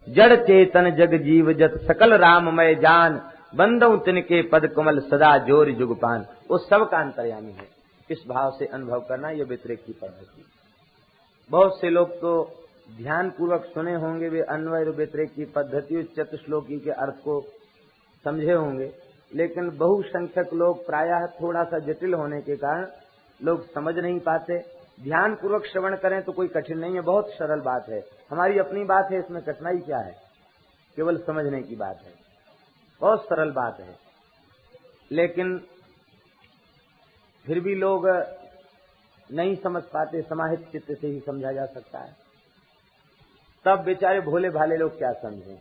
जड़ चेतन जग जीव जत सकल राममय जान, बंदौ तिनके पद कमल सदा जोर जुगपान। वो सब का अंतर्यामी है। इस भाव से अनुभव करना यह व्यतिरेक की पद्धति। बहुत से लोग तो ध्यान पूर्वक सुने होंगे, वे अन्वय व्यतिरेक की पद्धति चतुश्लोकी के अर्थ को समझे होंगे, लेकिन बहुसंख्यक लोग प्रायः थोड़ा सा जटिल होने के कारण लोग समझ नहीं पाते। ध्यान पूर्वक श्रवण करें तो कोई कठिन नहीं है, बहुत सरल बात है। हमारी अपनी बात है, इसमें कठिनाई क्या है, केवल समझने की बात है, बहुत सरल बात है। लेकिन फिर भी लोग नहीं समझ पाते, समाहित चित्त से ही समझा जा सकता है। तब बेचारे भोले भाले लोग क्या समझें।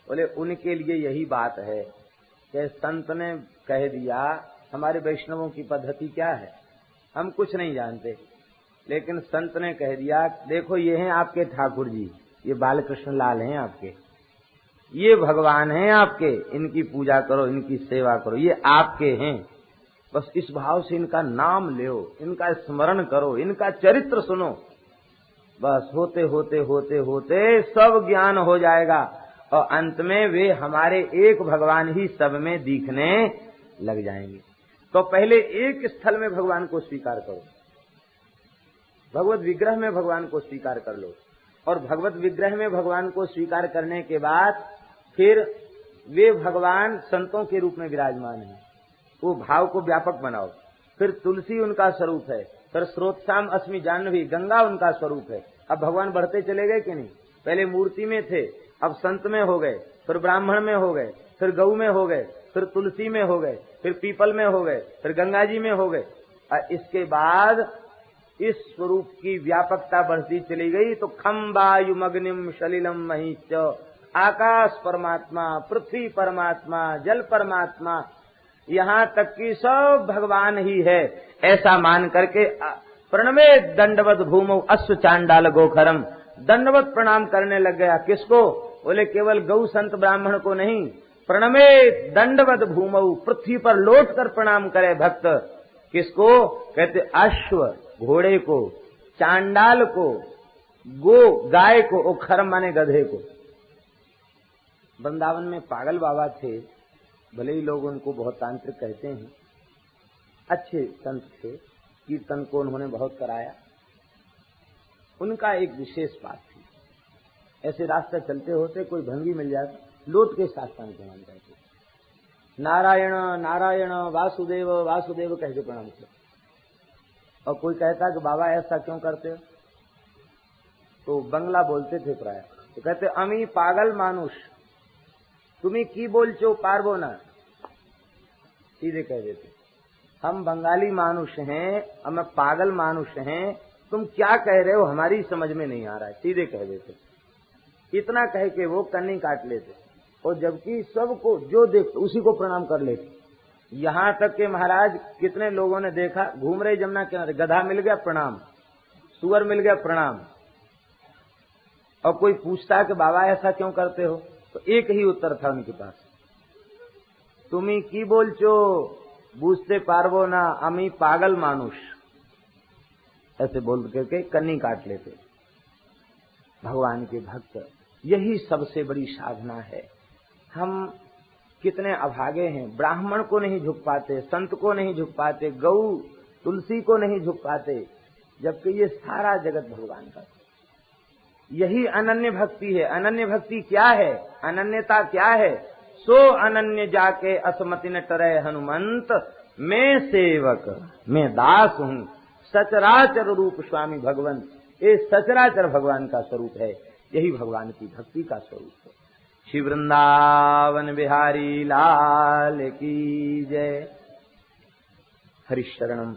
बोले उनके लिए यही बात है कि संत ने कह दिया। हमारे वैष्णवों की पद्धति क्या है, हम कुछ नहीं जानते, लेकिन संत ने कह दिया देखो ये हैं आपके ठाकुर जी, ये बालकृष्ण लाल हैं आपके, ये भगवान हैं आपके, इनकी पूजा करो, इनकी सेवा करो, ये आपके हैं। बस इस भाव से इनका नाम लो, इनका स्मरण करो, इनका चरित्र सुनो। बस होते होते होते होते सब ज्ञान हो जाएगा और अंत में वे हमारे एक भगवान ही सब में दिखने लग जाएंगे। तो पहले एक स्थल में भगवान को स्वीकार करो, भगवत विग्रह में भगवान को स्वीकार कर लो, और भगवत विग्रह में भगवान को स्वीकार करने के बाद फिर वे भगवान संतों के रूप में विराजमान हैं, वो भाव को व्यापक बनाओ। फिर तुलसी उनका स्वरूप है, फिर स्रोतसाम अस्मि जाह्नवी गंगा उनका स्वरूप है। अब भगवान बढ़ते चले गए कि नहीं, पहले मूर्ति में थे, अब संत में हो गए, फिर ब्राह्मण में हो गए, फिर गऊ में हो गए, फिर तुलसी में हो गए, फिर पीपल में हो गए, फिर गंगा जी में हो गए। और इसके बाद इस स्वरूप की व्यापकता बढ़ती चली गई तो खम वायुम अग्निम सलिलम महीच, आकाश परमात्मा, पृथ्वी परमात्मा, जल परमात्मा, यहाँ तक कि सब भगवान ही है, ऐसा मान करके प्रणमे दंडवत भूमौ अश्व चांडाल गोखरम, दंडवत प्रणाम करने लग गया। किसको? बोले केवल गौ संत ब्राह्मण को नहीं, प्रणमे दंडवत भूमौ, पृथ्वी पर लौट कर प्रणाम करे भक्त। किसको? कहते अश्व घोड़े को, चांडाल को, गो गाय को, और खरम माने गधे को। वृंदावन में पागल बाबा थे, भले ही लोग उनको बहुत तांत्रिक कहते हैं, अच्छे संत थे, कीर्तन को उन्होंने बहुत कराया। उनका एक विशेष बात थी, ऐसे रास्ते चलते होते कोई भंगी मिल जाए लौट के साष्टांग प्रणाम करते, नारायण नारायण वासुदेव वासुदेव कह के प्रणाम करते। और कोई कहता कि बाबा ऐसा क्यों करते हो, तो बंगला बोलते थे प्राय, तो कहते अमी पागल मानुष, तुम्हें की बोलचो पारबो ना, सीधे कह देते हम बंगाली मानुष हैं, हम पागल मानुष हैं, तुम क्या कह रहे हो हमारी समझ में नहीं आ रहा है, सीधे कह देते। इतना कह के वो कन्नी काट लेते, और जबकि सबको जो देखते उसी को प्रणाम कर लेते। यहाँ तक के महाराज कितने लोगों ने देखा, घूम रहे जमुना किनारे, गधा मिल गया प्रणाम, सुअर मिल गया प्रणाम, और कोई पूछता है कि बाबा ऐसा क्यों करते हो, तो एक ही उत्तर था उनके पास, तुम्ही की बोलचो बूझते पारबो ना, अमी पागल मानुष, ऐसे बोल करके कन्नी काट लेते। भगवान के भक्त, यही सबसे बड़ी साधना है। हम कितने अभागे हैं, ब्राह्मण को नहीं झुक पाते, संत को नहीं झुक पाते, गौ तुलसी को नहीं झुक पाते, जबकि ये सारा जगत भगवान का। यही अनन्य भक्ति है। अनन्य भक्ति क्या है, अनन्यता क्या है? सो अनन्य जाके असमति न टरे हनुमंत, मैं सेवक मैं दास हूँ, सचराचर रूप स्वामी भगवंत। ये सचराचर भगवान का स्वरूप है, यही भगवान की भक्ति का स्वरूप है। श्री वृंदावन बिहारी लाल की जय। हरिशरणम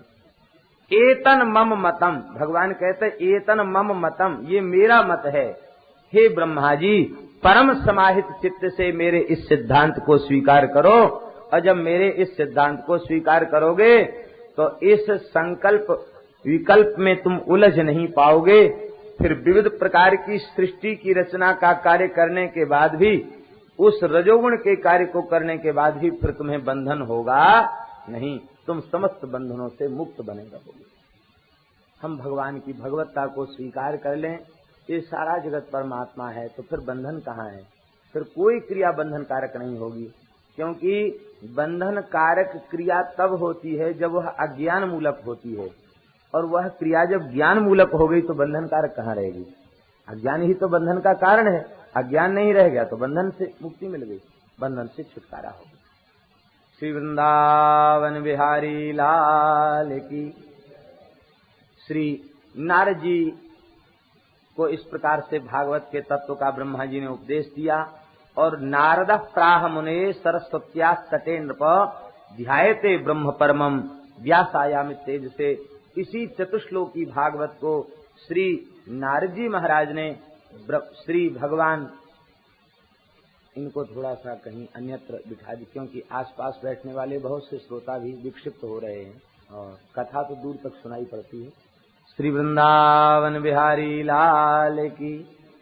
एतन मम मतम, भगवान कहते एतन मम मतम, ये मेरा मत है। हे ब्रह्मा जी, परम समाहित चित्त से मेरे इस सिद्धांत को स्वीकार करो, और जब मेरे इस सिद्धांत को स्वीकार करोगे तो इस संकल्प विकल्प में तुम उलझ नहीं पाओगे। फिर विविध प्रकार की सृष्टि की रचना का कार्य करने के बाद भी, उस रजोगुण के कार्य को करने के बाद भी फिर तुम्हें बंधन होगा नहीं, तुम समस्त बंधनों से मुक्त बने रहोगे। हम भगवान की भगवत्ता को स्वीकार कर लें, ये सारा जगत परमात्मा है, तो फिर बंधन कहाँ है? फिर कोई क्रिया बंधन कारक नहीं होगी, क्योंकि बंधन कारक क्रिया तब होती है जब वह अज्ञान मूलक होती है, और वह क्रिया जब ज्ञान मूलक हो गई तो बंधन कारक कहाँ रहेगी? अज्ञान ही तो बंधन का कारण है। अज्ञान नहीं रह गया तो बंधन से मुक्ति मिल गई, बंधन से छुटकारा हो गया। श्री वृंदावन बिहारी लाल की। श्री नारद जी को इस प्रकार से भागवत के तत्व का ब्रह्मा जी ने उपदेश दिया, और नारद प्राह मुने सरस्वत्या तटे नृप ध्यायते ब्रह्म परमम व्यासायामित तेज से। इसी चतुश्लोकी भागवत को श्री नारद जी महाराज ने श्री भगवान, इनको थोड़ा सा कहीं अन्यत्र बिठा दी, क्योंकि आसपास बैठने वाले बहुत से श्रोता भी विक्षिप्त हो रहे हैं और कथा तो दूर तक सुनाई पड़ती है। श्री वृंदावन बिहारी लाल की।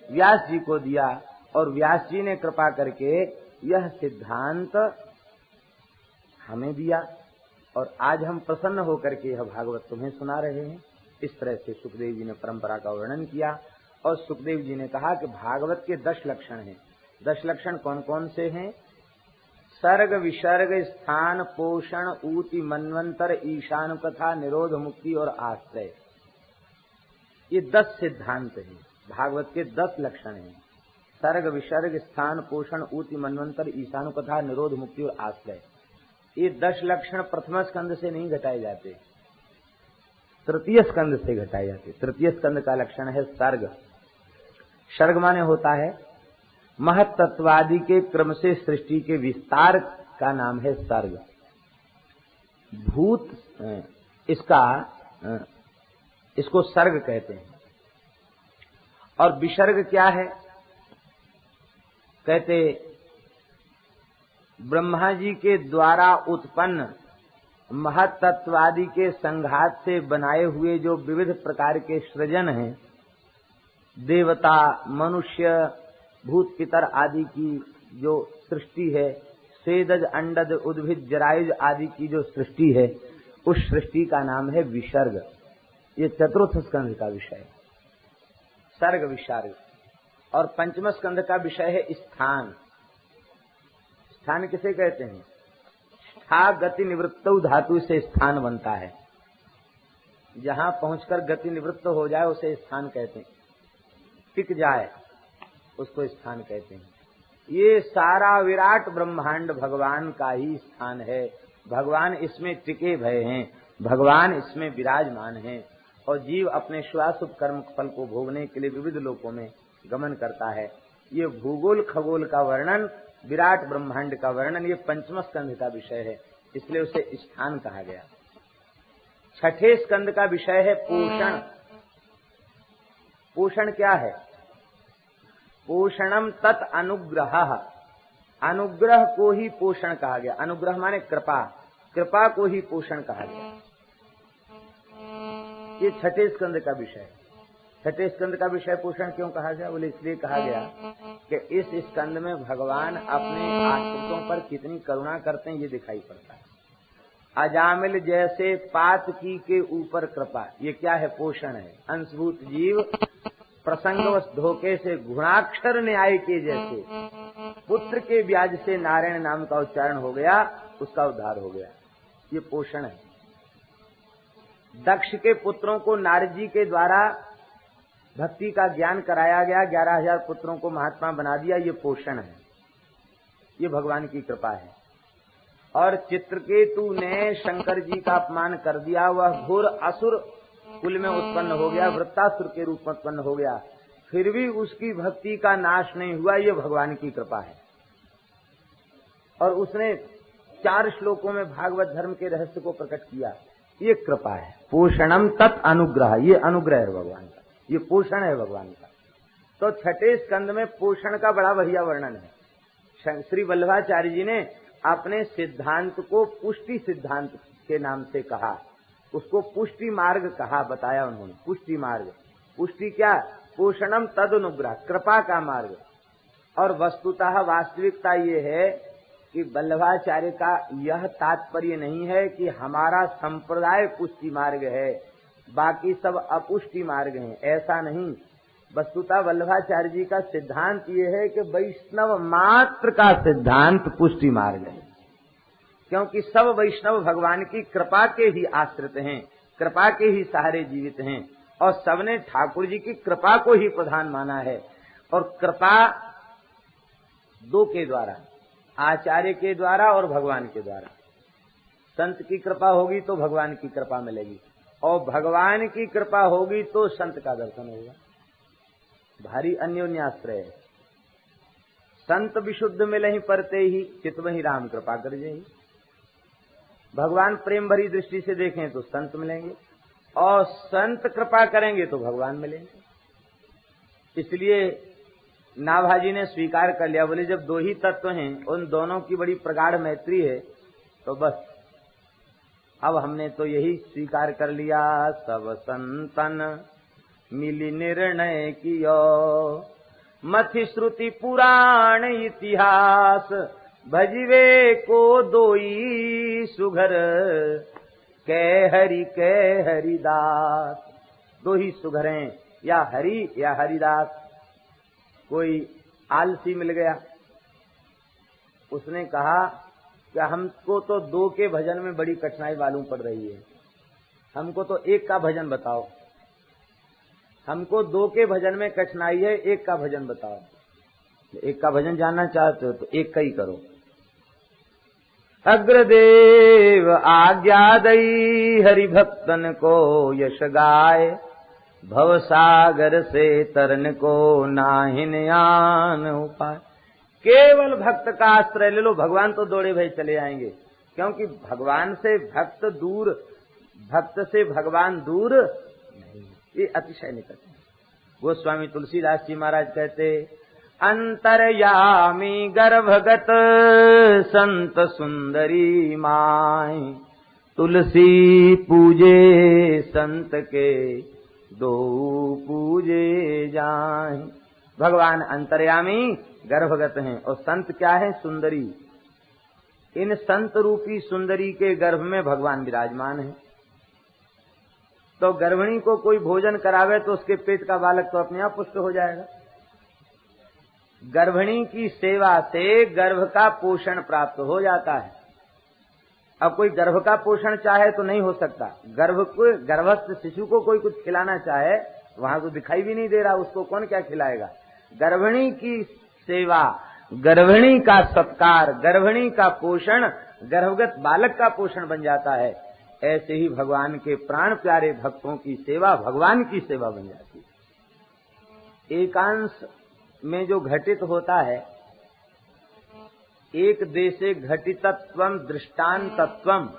व्यास जी को दिया, और व्यास जी ने कृपा करके यह सिद्धांत हमें दिया, और आज हम प्रसन्न होकर के यह भागवत तुम्हें सुना रहे हैं। इस तरह से सुखदेव जी ने परंपरा का वर्णन किया, और सुखदेव जी ने कहा कि भागवत के 10 लक्षण हैं। 10 लक्षण कौन कौन से हैं? सर्ग, विसर्ग, स्थान, पोषण, ऊति, मन्वंतर, ईशान कथा, निरोध, मुक्ति और आश्रय। ये 10 सिद्धांत हैं। भागवत के 10 लक्षण हैं। सर्ग, विसर्ग, स्थान, पोषण, ऊति, मन्वंतर, ईशान कथा, निरोध, मुक्ति और आश्रय। ये 10 लक्षण प्रथम स्कंद से नहीं घटाए जाते, तृतीय स्कंद से घटाए जाते। तृतीय स्कंद का लक्षण है सर्ग। सर्ग माने होता है महत्त्वादि के क्रम से सृष्टि के विस्तार का नाम है सर्ग। भूत इसको सर्ग कहते हैं। और विसर्ग क्या है? कहते ब्रह्मा जी के द्वारा उत्पन्न महत्त्वादि के संघात से बनाए हुए जो विविध प्रकार के सृजन हैं, देवता, मनुष्य, भूत पितर आदि की जो सृष्टि है, सेदज, अंडज, उद्भिद, जरायुज आदि की जो सृष्टि है, उस सृष्टि का नाम है विसर्ग। ये चतुर्थ स्कंध का विषय है, सर्ग विसर्ग। और पंचम स्कंध का विषय है स्थान। स्थान किसे कहते हैं? स्था गति निवृत्तौ धातु से स्थान बनता है। जहां पहुंचकर गति निवृत्त हो जाए उसे स्थान कहते हैं, टिक जाए उसको स्थान कहते हैं। ये सारा विराट ब्रह्मांड भगवान का ही स्थान है। भगवान इसमें टिके भय हैं, भगवान इसमें विराजमान हैं, और जीव अपने श्वासुभ कर्म फल को भोगने के लिए विविध लोकों में गमन करता है। ये भूगोल खगोल का वर्णन, विराट ब्रह्मांड का वर्णन, ये पंचम स्कंध का विषय है, इसलिए उसे स्थान कहा गया। छठे स्कंद का विषय है पोषण। पोषण क्या है? पोषणम तत् अनुग्रह। अनुग्रह को ही पोषण कहा गया। अनुग्रह माने कृपा, कृपा को ही पोषण कहा गया। ये छठे स्कंद का विषय है। छठे स्कंद का विषय पोषण क्यों कहा गया? बोले इसलिए कहा गया कि इस स्कंद में भगवान अपने आश्रितों पर कितनी करुणा करते हैं ये दिखाई पड़ता है। अजामिल जैसे पातकी के ऊपर कृपा, ये क्या है? पोषण है। अंशभूत जीव प्रसंगवश धोखे से गुणाक्षर न्याय के जैसे पुत्र के ब्याज से नारायण नाम का उच्चारण हो गया, उसका उद्धार हो गया, ये पोषण है। दक्ष के पुत्रों को नारद जी के द्वारा भक्ति का ज्ञान कराया गया, 11,000 पुत्रों को महात्मा बना दिया, ये पोषण है, ये भगवान की कृपा है। और चित्रकेतु ने शंकर जी का अपमान कर दिया, वह घोर असुर कुल में उत्पन्न हो गया, वृत्तासुर के रूप में उत्पन्न हो गया, फिर भी उसकी भक्ति का नाश नहीं हुआ, ये भगवान की कृपा है। और उसने 4 श्लोकों में भागवत धर्म के रहस्य को प्रकट किया, ये कृपा है। पोषणम तत् अनुग्रह, ये अनुग्रह है भगवान का, ये पोषण है भगवान का। तो छठे स्कंद में पोषण का बड़ा बढ़िया वर्णन है। श्री वल्लभाचार्य जी ने अपने सिद्धांत को पुष्टि सिद्धांत के नाम से कहा, उसको पुष्टि मार्ग कहा, बताया उन्होंने। पुष्टि मार्ग, पुष्टि क्या? पोषणम तद अनुग्रह, कृपा का मार्ग। और वस्तुतः वास्तविकता ये है कि वल्लभाचार्य का यह तात्पर्य नहीं है कि हमारा संप्रदाय पुष्टि मार्ग है, बाकी सब अपुष्टि मार्ग हैं, ऐसा नहीं। वस्तुतः वल्लभाचार्य जी का सिद्धांत ये है कि वैष्णव मात्र का सिद्धांत पुष्टि मार्ग है, क्योंकि सब वैष्णव भगवान की कृपा के ही आश्रित हैं, कृपा के ही सहारे जीवित हैं, और सबने ठाकुर जी की कृपा को ही प्रधान माना है। और कृपा दो के द्वारा, आचार्य के द्वारा और भगवान के द्वारा। संत की कृपा होगी तो भगवान की कृपा मिलेगी, और भगवान की कृपा होगी तो संत का दर्शन होगा। भारी अन्योन्याश्रय है। संत विशुद्ध मिलहि परते ही, चितवहि राम कृपा कर जही। भगवान प्रेम भरी दृष्टि से देखें तो संत मिलेंगे, और संत कृपा करेंगे तो भगवान मिलेंगे। इसलिए नाभाजी ने स्वीकार कर लिया, बोले जब दो ही तत्व हैं, उन दोनों की बड़ी प्रगाढ़ मैत्री है, तो बस अब हमने तो यही स्वीकार कर लिया, सब संतन मिली निर्णय कियो, मथि श्रुति पुराण इतिहास, भजिवे को दोई सुघर, कह हरिदास। दो ही सुघरें, या हरि या हरिदास। कोई आलसी मिल गया, उसने कहा कि हमको तो दो के भजन में बड़ी कठिनाई मालूम पड़ रही है, हमको तो एक का भजन बताओ। हमको दो के भजन में कठिनाई है, एक का भजन बताओ। एक का भजन जानना चाहते हो तो एक का ही करो। अग्रदेव आज्ञा दई, हरि भक्तन को यश गाय, भव सागर से तरन को नाहिन आन उपाय। केवल भक्त का आश्रय ले लो, भगवान तो दौड़े भई चले आएंगे, क्योंकि भगवान से भक्त दूर, भक्त से भगवान दूर नहीं। ये अतिशय निकट है। गोस्वामी तुलसीदास जी महाराज कहते, अंतरयामी गर्भगत संत सुंदरी माय, तुलसी पूजे संत के दो पूजे जाए। भगवान अंतर्यामी गर्भगत हैं, और संत क्या है? सुंदरी। इन संत रूपी सुंदरी के गर्भ में भगवान विराजमान है। तो गर्भिणी को कोई भोजन करावे तो उसके पेट का बालक तो अपने आप पुष्ट हो जाएगा। गर्भिणी की सेवा से गर्भ का पोषण प्राप्त हो जाता है। अब कोई गर्भ का पोषण चाहे तो नहीं हो सकता। गर्भस्थ शिशु को कोई कुछ खिलाना चाहे, वहां तो दिखाई भी नहीं दे रहा, उसको कौन क्या खिलाएगा। गर्भिणी की सेवा, गर्भिणी का सत्कार, गर्भिणी का पोषण गर्भगत बालक का पोषण बन जाता है। ऐसे ही भगवान के प्राण प्यारे भक्तों की सेवा भगवान की सेवा बन जाती है। एकांश में जो घटित होता है, एक देशे घटितत्वम दृष्टांतत्वम,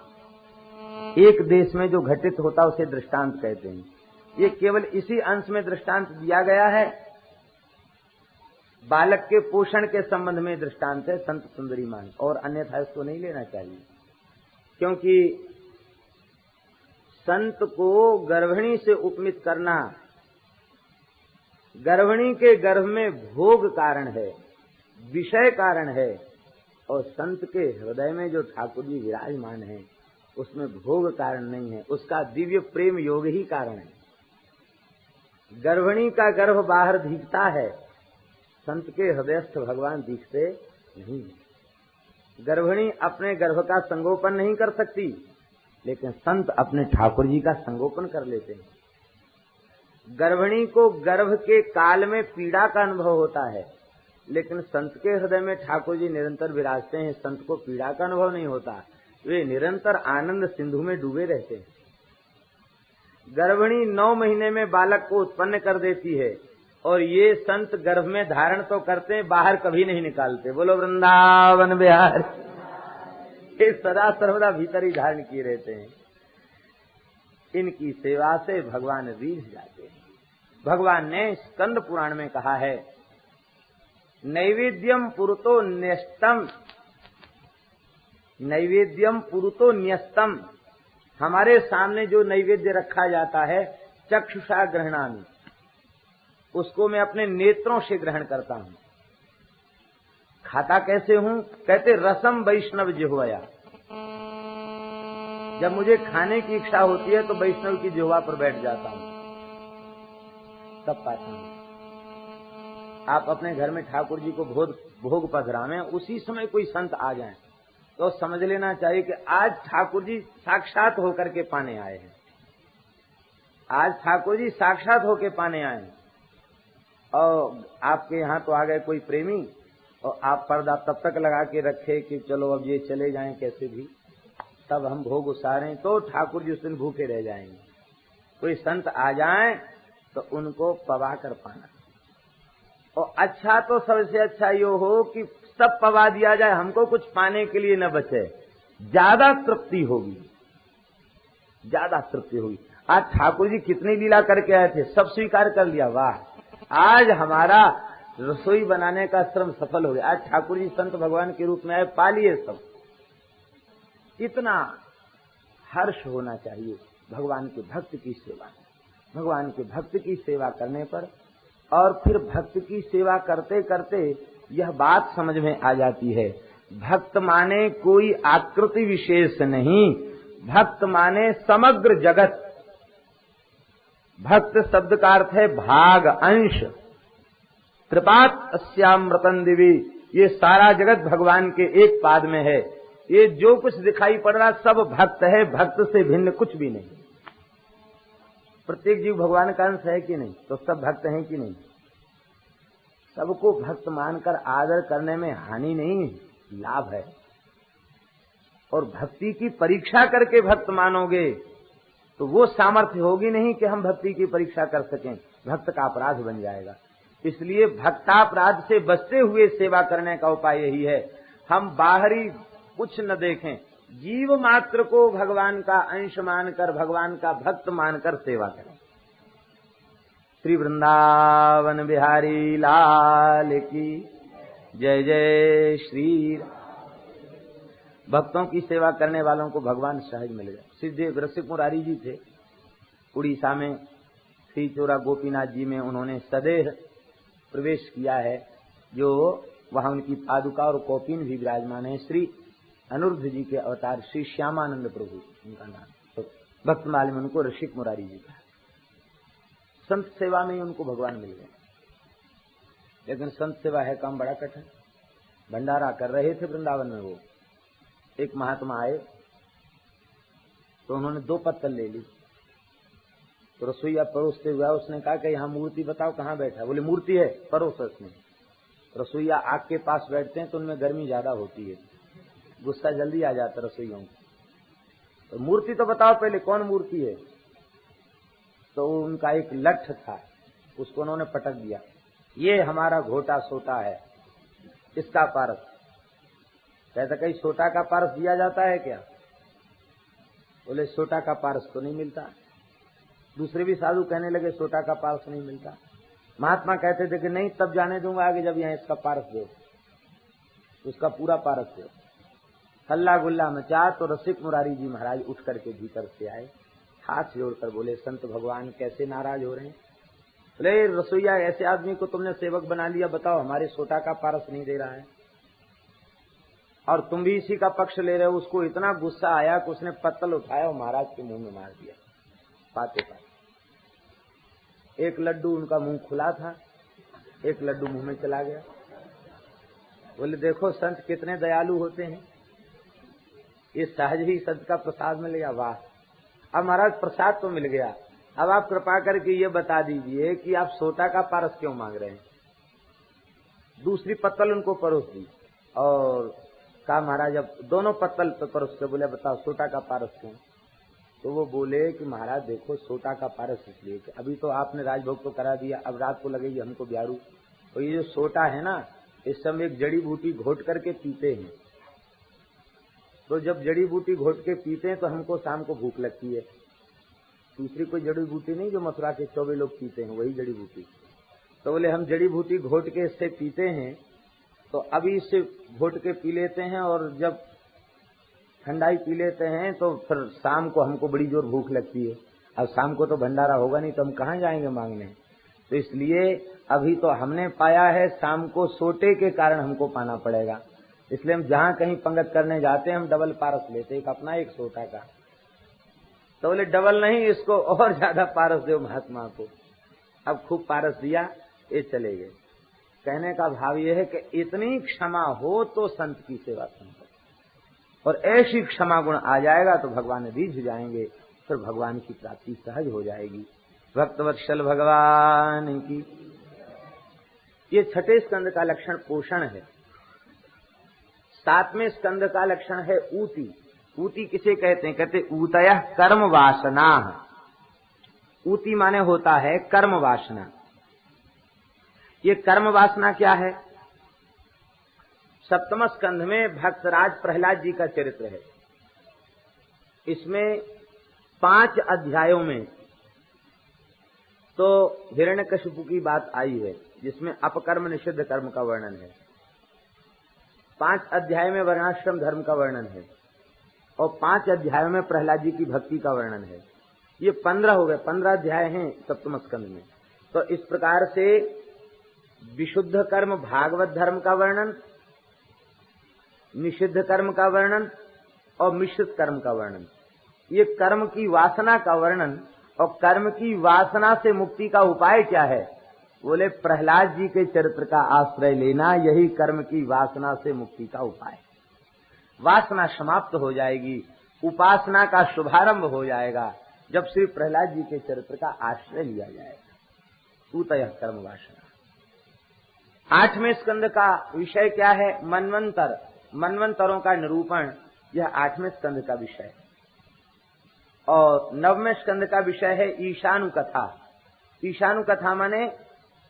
एक देश में जो घटित होता उसे दृष्टांत कहते हैं। ये केवल इसी अंश में दृष्टांत दिया गया है। बालक के पोषण के संबंध में दृष्टांत है संत सुंदरी मान, और अन्यथा इसको नहीं लेना चाहिए। क्योंकि संत को गर्भिणी से उपमित करना, गर्भिणी के गर्भ में भोग कारण है, विषय कारण है, और संत के हृदय में जो ठाकुर जी विराजमान है उसमें भोग कारण नहीं है, उसका दिव्य प्रेम योग ही कारण है। गर्भिणी का गर्भ बाहर दिखता है, संत के हृदयस्थ भगवान दिखते नहीं। गर्भिणी अपने गर्भ का संगोपन नहीं कर सकती, लेकिन संत अपने ठाकुर जी का संगोपन कर लेते हैं। गर्भिणी को गर्भ के काल में पीड़ा का अनुभव होता है, लेकिन संत के हृदय में ठाकुर जी निरंतर विराजते हैं। संत को पीड़ा का अनुभव नहीं होता, वे निरंतर आनंद सिंधु में डूबे रहते हैं। गर्भिणी 9 महीने में बालक को उत्पन्न कर देती है, और ये संत गर्भ में धारण तो करते हैं, बाहर कभी नहीं निकालते। बोलो वृंदावन बिहार, ये सदा सर्वदा भीतर ही धारण किए रहते हैं। इनकी सेवा से भगवान रीझ जाते हैं। भगवान ने स्कंद पुराण में कहा है, नैवेद्यम पुरुतो न्यस्तम, नैवेद्यम पुरुतो न्यस्तम। हमारे सामने जो नैवेद्य रखा जाता है, चक्षुषा ग्रहणामि, उसको मैं अपने नेत्रों से ग्रहण करता हूं। खाता कैसे हूं? कहते रसम वैष्णव जिह्वया। जब मुझे खाने की इच्छा होती है तो वैष्णव की जिह्वा पर बैठ जाता हूं, तब पाता हूं। आप अपने घर में ठाकुर जी को भोग पधरावें, उसी समय कोई संत आ जाए तो समझ लेना चाहिए कि आज ठाकुर जी साक्षात होकर के पाने आए हैं। आज ठाकुर जी साक्षात होके पाने आए हैं। और आपके यहाँ तो आ गए कोई प्रेमी और आप पर्दा तब तक लगा के रखे कि चलो अब ये चले जाएं कैसे भी, तब हम भोग उसारें, तो ठाकुर जी उस दिन भूखे रह जाएंगे। कोई संत आ जाए तो उनको पवा कर पाना। और अच्छा तो सबसे अच्छा ये हो कि सब पवा दिया जाए, हमको कुछ पाने के लिए न बचे, ज्यादा तृप्ति होगी, ज्यादा तृप्ति होगी। आज ठाकुर जी कितनी लीला करके आए थे, सब स्वीकार कर लिया, वाह आज हमारा रसोई बनाने का श्रम सफल हो गया। आज ठाकुर जी संत भगवान के रूप में आए, पा लिए सब। इतना हर्ष होना चाहिए भगवान के भक्त की सेवा, भगवान के भक्त की सेवा करने पर। और फिर भक्त की सेवा करते करते यह बात समझ में आ जाती है, भक्त माने कोई आकृति विशेष नहीं, भक्त माने समग्र जगत। भक्त शब्द का अर्थ है भाग, अंश। कृपात अस्यामृतन दिवी, ये सारा जगत भगवान के एक पाद में है। ये जो कुछ दिखाई पड़ रहा सब भक्त है, भक्त से भिन्न कुछ भी नहीं। प्रत्येक जीव भगवान का अंश है कि नहीं, तो सब भक्त हैं कि नहीं। सबको भक्त मानकर आदर करने में हानि नहीं, लाभ है। और भक्ति की परीक्षा करके भक्त मानोगे तो वो सामर्थ्य होगी नहीं कि हम भक्ति की परीक्षा कर सकें, भक्त का अपराध बन जाएगा। इसलिए भक्तापराध से बचते हुए सेवा करने का उपाय यही है, हम बाहरी कुछ न देखें, जीव मात्र को भगवान का अंश मानकर, भगवान का भक्त मानकर सेवा करें। श्री वृंदावन बिहारी लाल की जय जय श्री। भक्तों की सेवा करने वालों को भगवान सहज मिल गए। सिद्धे रसिक मुरारी जी थे, उड़ीसा में श्री चोरा गोपीनाथ जी में उन्होंने सदेह प्रवेश किया है, जो वहां उनकी पादुका और कौपीन भी विराजमान है। श्री अनुरुद्ध जी के अवतार श्री श्यामानंद प्रभु उनका नाम, तो भक्तमाल में उनको रसिक मुरारी जी का। संत सेवा में ही उनको भगवान मिल गए। लेकिन संत सेवा है काम बड़ा कठिन। भंडारा कर रहे थे वृंदावन में, वो एक महात्मा आए तो उन्होंने 2 पत्तल ले ली, तो रसोईया परोसते हुआ उसने कहा कि यहाँ मूर्ति बताओ कहाँ बैठा। बोले मूर्ति है, परोस। उसने रसोईया आग के पास बैठते हैं तो उनमें गर्मी ज्यादा होती है, गुस्सा जल्दी आ जाता रसोइयों को। तो मूर्ति तो बताओ पहले, कौन मूर्ति है। तो उनका एक लठ था, उसको उन्होंने पटक दिया, ये हमारा घोटा सोटा है, इसका पारस। कहता कहीं सोटा का पारस दिया जाता है क्या। बोले सोटा का पारस तो नहीं मिलता। दूसरे भी साधु कहने लगे सोटा का पारस नहीं मिलता। महात्मा कहते थे कि नहीं, तब जाने दूंगा आगे जब यहाँ इसका पारस दो, उसका पूरा पारस दो। हल्ला गुल्ला मचा तो रसिक मुरारी जी महाराज उठ करके भीतर से आए, हाथ जोड़कर बोले संत भगवान कैसे नाराज हो रहे हैं। बोले रसोईया ऐसे आदमी को तुमने सेवक बना लिया, बताओ हमारे सोटा का पारस नहीं दे रहा है और तुम भी इसी का पक्ष ले रहे हो। उसको इतना गुस्सा आया कि उसने पत्तल उठाया और महाराज के मुंह में मार दिया। पाते पाते एक लड्डू उनका मुंह खुला था, एक लड्डू मुंह में चला गया। बोले देखो संत कितने दयालु होते हैं, ये सहज ही संत का प्रसाद मिल गया। वाह, अब महाराज प्रसाद तो मिल गया, अब आप कृपा करके ये बता दीजिए कि आप सोटा का पारस क्यों मांग रहे हैं। दूसरी पत्तल उनको परोस दी और कहा महाराज अब दोनों पत्तल पे परोस के बोले बताओ सोटा का पारस क्यों। तो वो बोले कि महाराज देखो सोटा का पारस इसलिए कि अभी तो आपने राजभोग तो करा दिया, अब रात को लगेगी हमको ब्यारू। तो ये जो सोटा है ना, इस समय एक जड़ी बूटी घोट करके पीते हैं, तो जब जड़ी बूटी घोट के पीते हैं तो हमको शाम को भूख लगती है। दूसरी कोई जड़ी बूटी नहीं जो मथुरा के 24 लोग पीते हैं, वही जड़ी बूटी। तो बोले हम जड़ी बूटी घोट के इससे पीते हैं, तो अभी इससे घोट के पी लेते हैं और जब ठंडाई पी लेते हैं तो फिर शाम को हमको बड़ी जोर भूख लगती है। अब शाम को तो भंडारा होगा नहीं तो हम कहाँ जाएंगे मांगने। तो इसलिए अभी तो हमने पाया है, शाम को सोटे के कारण हमको पाना पड़ेगा। इसलिए हम जहाँ कहीं पंगत करने जाते हैं हम डबल पारस लेते, एक अपना एक सोटा का। तो बोले डबल नहीं, इसको और ज्यादा पारस दो महात्मा को। अब खूब पारस दिया, ये चले गए। कहने का भाव यह है कि इतनी क्षमा हो तो संत की सेवा संभव, और ऐसी क्षमा गुण आ जाएगा तो भगवान रीझ जाएंगे, फिर भगवान की प्राप्ति सहज हो जाएगी। भक्तवत्सल भगवान की। ये छठे स्कंद का लक्षण पोषण है। सातवें स्कंद का लक्षण है ऊती। ऊती किसे कहते हैं? कहते ऊतयः कर्म वासना। ऊती माने होता है कर्म वासना। ये कर्म वासना क्या है? सप्तम स्कंध में भक्तराज प्रहलाद जी का चरित्र है। इसमें 5 अध्यायों में तो हिरण्यकशिपु की बात आई है, जिसमें अपकर्म निषिद्ध कर्म का वर्णन है। 5 अध्याय में वर्णाश्रम धर्म का वर्णन है, और 5 अध्यायों में प्रहलाद जी की भक्ति का वर्णन है। ये 15 हो गए, 15 अध्याय हैं सप्तम स्कंध में। तो इस प्रकार से विशुद्ध कर्म भागवत धर्म का वर्णन, निषिद्ध कर्म का वर्णन और मिश्रित कर्म का वर्णन, ये कर्म की वासना का वर्णन। और कर्म की वासना से मुक्ति का उपाय क्या है? बोले प्रहलाद जी के चरित्र का आश्रय लेना, यही कर्म की वासना से मुक्ति का उपाय। वासना समाप्त हो जाएगी, उपासना का शुभारंभ हो जाएगा जब श्री प्रहलाद जी के चरित्र का आश्रय लिया जाएगा। ऊतयः कर्म वासना। 8वें स्कंद का विषय क्या है? मनवंतर, मनवंतरों का निरूपण, यह 8वें स्कंद का विषय है। और 9वें स्कंद का विषय है ईशानु कथा। ईशानु कथा माने,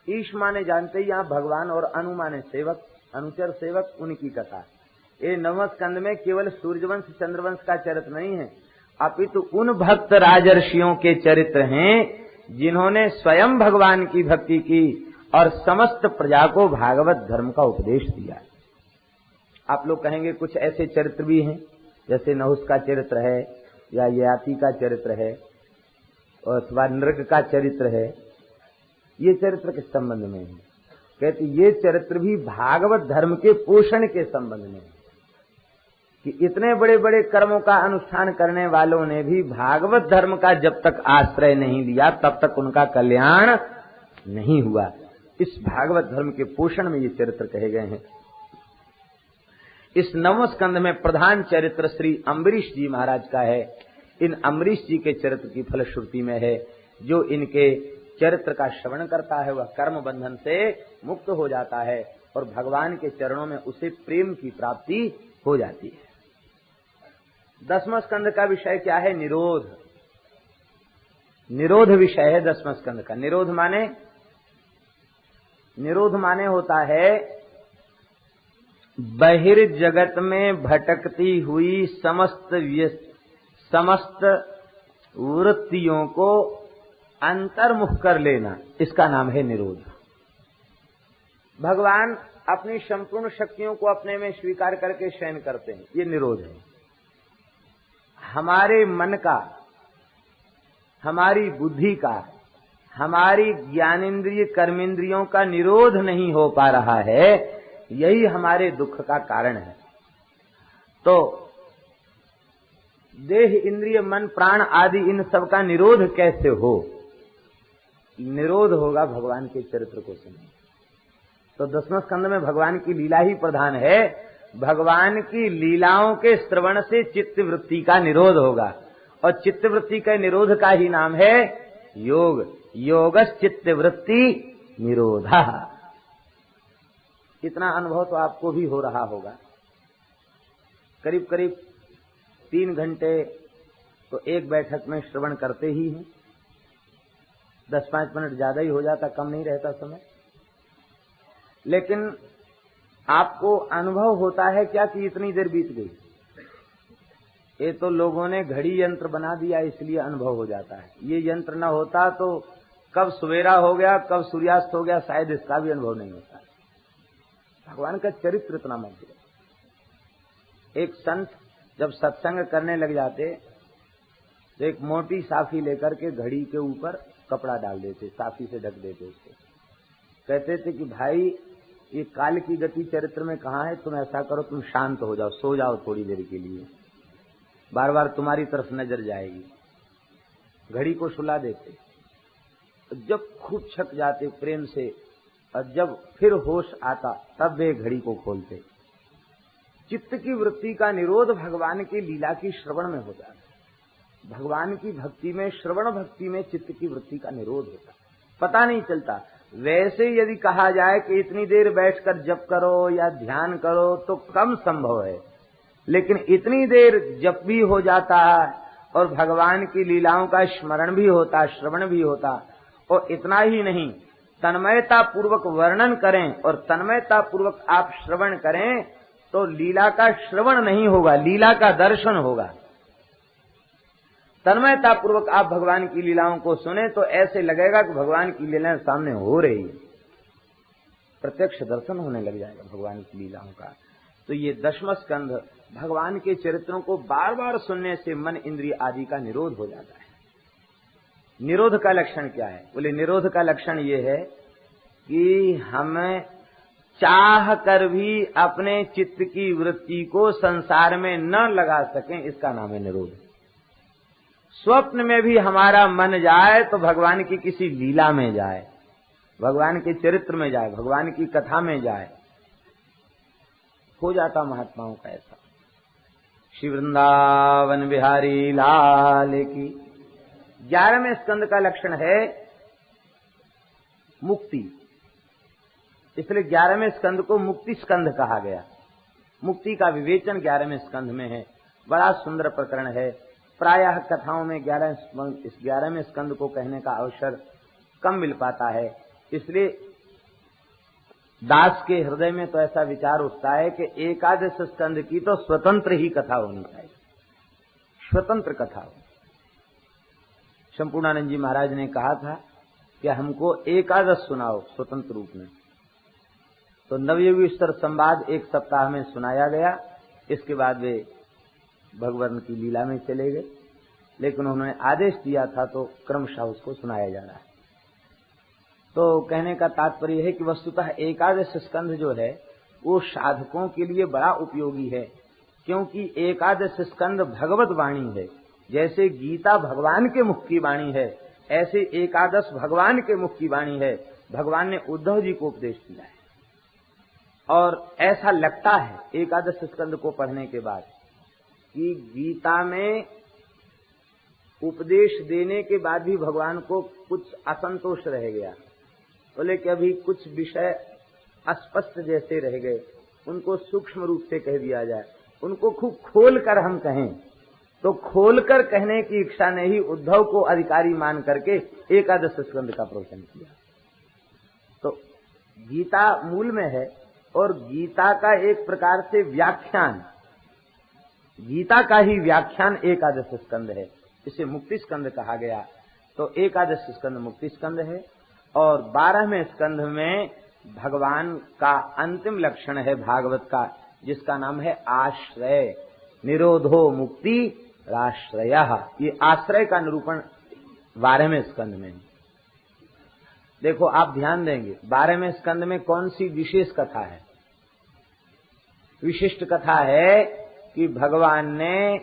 ईश माने जानते ही यहाँ भगवान, और अनु माने सेवक, अनुचर सेवक, उनकी कथा। ये 9वें स्कंद में केवल सूर्यवंश चंद्रवंश का चरित्र नहीं है, अपितु उन भक्त राजर्षियों के चरित्र हैं जिन्होंने स्वयं भगवान की भक्ति की और समस्त प्रजा को भागवत धर्म का उपदेश दिया। आप लोग कहेंगे कुछ ऐसे चरित्र भी हैं, जैसे नहुस का चरित्र है, या ययाति का चरित्र है, और अथवा नृग का चरित्र है। ये चरित्र किस संबंध में है? कहते ये चरित्र भी भागवत धर्म के पोषण के संबंध में है, कि इतने बड़े बड़े कर्मों का अनुष्ठान करने वालों ने भी भागवत धर्म का जब तक आश्रय नहीं लिया तब तक उनका कल्याण नहीं हुआ। इस भागवत धर्म के पोषण में ये चरित्र कहे गए हैं। इस 9वें स्कंध में प्रधान चरित्र श्री अम्बरीश जी महाराज का है। इन अम्बरीश जी के चरित्र की फलश्रुति में है, जो इनके चरित्र का श्रवण करता है वह कर्म बंधन से मुक्त हो जाता है और भगवान के चरणों में उसे प्रेम की प्राप्ति हो जाती है। 10वें स्कंद का विषय क्या है? निरोध। निरोध विषय है 10वें स्कंद का। निरोध माने होता है बहिर्जगत में भटकती हुई समस्त वृत्तियों को अंतर्मुख कर लेना, इसका नाम है निरोध। भगवान अपनी संपूर्ण शक्तियों को अपने में स्वीकार करके शयन करते हैं, ये निरोध है। हमारे मन का, हमारी बुद्धि का, हमारी ज्ञानेन्द्रिय कर्मेंद्रियों का निरोध नहीं हो पा रहा है, यही हमारे दुख का कारण है। तो देह, इंद्रिय, मन, प्राण आदि इन सब का निरोध कैसे हो? निरोध होगा भगवान के चरित्र को सुनने। तो 10वें स्कंद में भगवान की लीला ही प्रधान है। भगवान की लीलाओं के श्रवण से चित्त वृत्ति का निरोध होगा, और चित्त वृत्ति के निरोध का ही नाम है योग। योगस् चित्त वृत्ति निरोधा। इतना अनुभव तो आपको भी हो रहा होगा। करीब करीब 3 घंटे तो एक बैठक में श्रवण करते ही हैं। 10-5 मिनट ज्यादा ही हो जाता, कम नहीं रहता समय। लेकिन आपको अनुभव होता है क्या कि इतनी देर बीत गई? ये तो लोगों ने घड़ी यंत्र बना दिया, इसलिए अनुभव हो जाता है। ये यंत्र न होता तो कब सवेरा हो गया, कब सूर्यास्त हो गया, शायद इसका भी अनुभव नहीं होता। भगवान का चरित्र इतना मधुर है। एक संत जब सत्संग करने लग जाते तो एक मोटी साफी लेकर के घड़ी के ऊपर कपड़ा डाल देते, साफी से ढक देते उसको। कहते थे कि भाई ये काल की गति चरित्र में कहाँ है, तुम ऐसा करो, तुम शांत हो जाओ, सो जाओ थोड़ी देर के लिए, बार बार तुम्हारी तरफ नजर जाएगी। घड़ी को सुला देते। जब खूब छक जाते प्रेम से, और जब फिर होश आता तब वे घड़ी को खोलते। चित्त की वृत्ति का निरोध भगवान की लीला की श्रवण में होता है। भगवान की भक्ति में, श्रवण भक्ति में चित्त की वृत्ति का निरोध होता है, पता नहीं चलता। वैसे यदि कहा जाए कि इतनी देर बैठकर जप करो या ध्यान करो तो कम संभव है, लेकिन इतनी देर जप भी हो जाता है और भगवान की लीलाओं का स्मरण भी होता, श्रवण भी होता। और इतना ही नहीं, तन्मयता पूर्वक वर्णन करें और तन्मयता पूर्वक आप श्रवण करें तो लीला का श्रवण नहीं होगा, लीला का दर्शन होगा। तन्मयता पूर्वक आप भगवान की लीलाओं को सुने तो ऐसे लगेगा कि भगवान की लीलाएं सामने हो रही है, प्रत्यक्ष दर्शन होने लग जाएगा भगवान की लीलाओं का। तो ये दशम स्कंध भगवान के चरित्रों को बार बार सुनने से मन इंद्रिय आदि का निरोध हो जाता है। निरोध का लक्षण क्या है? बोले निरोध का लक्षण ये है कि हमें चाह कर भी अपने चित्त की वृत्ति को संसार में न लगा सकें, इसका नाम है निरोध। स्वप्न में भी हमारा मन जाए तो भगवान की किसी लीला में जाए, भगवान के चरित्र में जाए, भगवान की कथा में जाए, हो जाता महात्माओं का ऐसा। श्री वृंदावन बिहारी लाल की। 11वें स्कंद का लक्षण है मुक्ति, इसलिए 11वें स्कंद को मुक्ति स्कंद कहा गया। मुक्ति का विवेचन 11वें स्कंद में है। बड़ा सुंदर प्रकरण है। प्रायः कथाओं में 11वें स्कंद को कहने का अवसर कम मिल पाता है, इसलिए दास के हृदय में तो ऐसा विचार उठता है कि एकादश स्कंद की तो स्वतंत्र ही कथा होनी चाहिए, स्वतंत्र कथा हो। संपूर्णानंद जी महाराज ने कहा था कि हमको एकादश सुनाओ स्वतंत्र रूप में, तो नवयोगीश्वर संवाद 1 सप्ताह में सुनाया गया। इसके बाद वे भगवान की लीला में चले गए, लेकिन उन्होंने आदेश दिया था तो क्रमशः उसको सुनाया जा रहा है। तो कहने का तात्पर्य है कि वस्तुतः एकादश स्कंध जो है वो साधकों के लिए बड़ा उपयोगी है, क्योंकि एकादश स्कंद भगवत वाणी है। जैसे गीता भगवान के मुख की वाणी है, ऐसे एकादश भगवान के मुख की वाणी है। भगवान ने उद्धव जी को उपदेश दिया है, और ऐसा लगता है एकादश स्कंद को पढ़ने के बाद कि गीता में उपदेश देने के बाद भी भगवान को कुछ असंतोष रह गया। बोले कि अभी कुछ विषय अस्पष्ट जैसे रह गए, उनको सूक्ष्म रूप से कह दिया जाए, उनको खूब खोलकर हम कहें। तो खोलकर कहने की इच्छा ने ही उद्धव को अधिकारी मान करके एकादश स्कंद का प्रवचन किया। तो गीता मूल में है, और गीता का एक प्रकार से व्याख्यान, गीता का ही व्याख्यान एकादश स्कंद है, इसे मुक्ति स्कंद कहा गया। तो एकादश स्कंद मुक्ति स्कंद है, और 12वें स्कंध में भगवान का अंतिम लक्षण है भागवत का, जिसका नाम है आश्रय। निरोधो मुक्ति राश्रयः, ये आश्रय का निरूपण 12वें स्कंध में है। देखो आप ध्यान देंगे 12वें स्कंद में कौन सी विशेष कथा है? विशिष्ट कथा है कि भगवान ने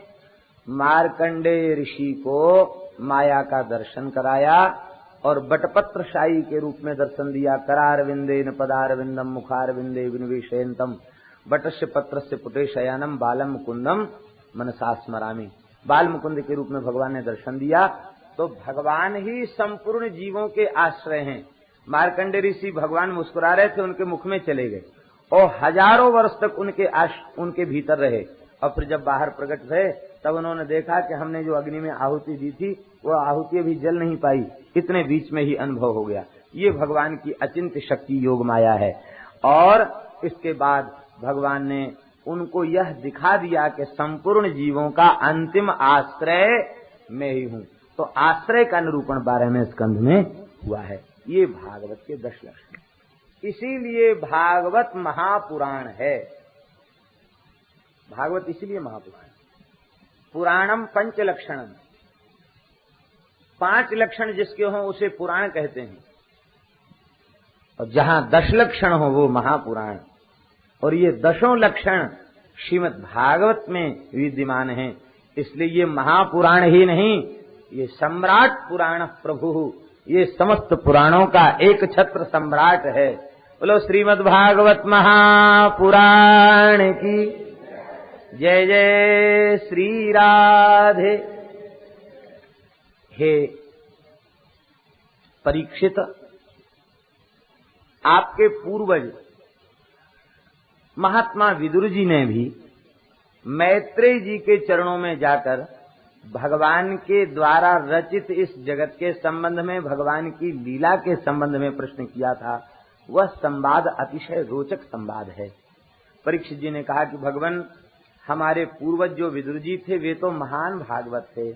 मार्कंडेय ऋषि को माया का दर्शन कराया और बटपत्र शाही के रूप में दर्शन दिया। करारविंदेन पदारविंदम मुखारविंदे विनिवेशयन्तम बटस्य पत्रस्य पुटे शयानम बालम मुकुंदम मनसा स्मरामि। बाल मुकुंद के रूप में भगवान ने दर्शन दिया। तो भगवान ही संपूर्ण जीवों के आश्रय हैं। मार्कंडेय ऋषि भगवान मुस्कुरा रहे थे, उनके मुख में चले गए और हजारों वर्ष तक उनके भीतर रहे, और फिर जब बाहर प्रकट हुए तब उन्होंने देखा कि हमने जो अग्नि में आहुति दी थी वो आहुति अभी जल नहीं पाई, इतने बीच में ही अनुभव हो गया। ये भगवान की अचिंत्य शक्ति योग माया है। और इसके बाद भगवान ने उनको यह दिखा दिया कि संपूर्ण जीवों का अंतिम आश्रय मैं ही हूँ। तो आश्रय का निरूपण 12वें स्कंध में हुआ है। ये भागवत के 10 लक्षण। इसीलिए भागवत महापुराण है। भागवत इसीलिए महापुराण। पुराणम 5 लक्षणम, 5 लक्षण जिसके हों उसे पुराण कहते हैं, और जहां 10 लक्षण हो वो महापुराण। और ये 10 लक्षण श्रीमद् भागवत में विद्यमान हैं, इसलिए ये महापुराण ही नहीं, ये सम्राट पुराण प्रभु, ये समस्त पुराणों का एक छत्र सम्राट है। बोलो श्रीमद् भागवत महापुराण की जय जय श्री राधे। हे परीक्षित, आपके पूर्वज महात्मा विदुर जी ने भी मैत्रेय जी के चरणों में जाकर भगवान के द्वारा रचित इस जगत के संबंध में, भगवान की लीला के संबंध में प्रश्न किया था। वह संवाद अतिशय रोचक संवाद है। परीक्षित जी ने कहा कि भगवान, हमारे पूर्वज जो विदुर जी थे वे तो महान भागवत थे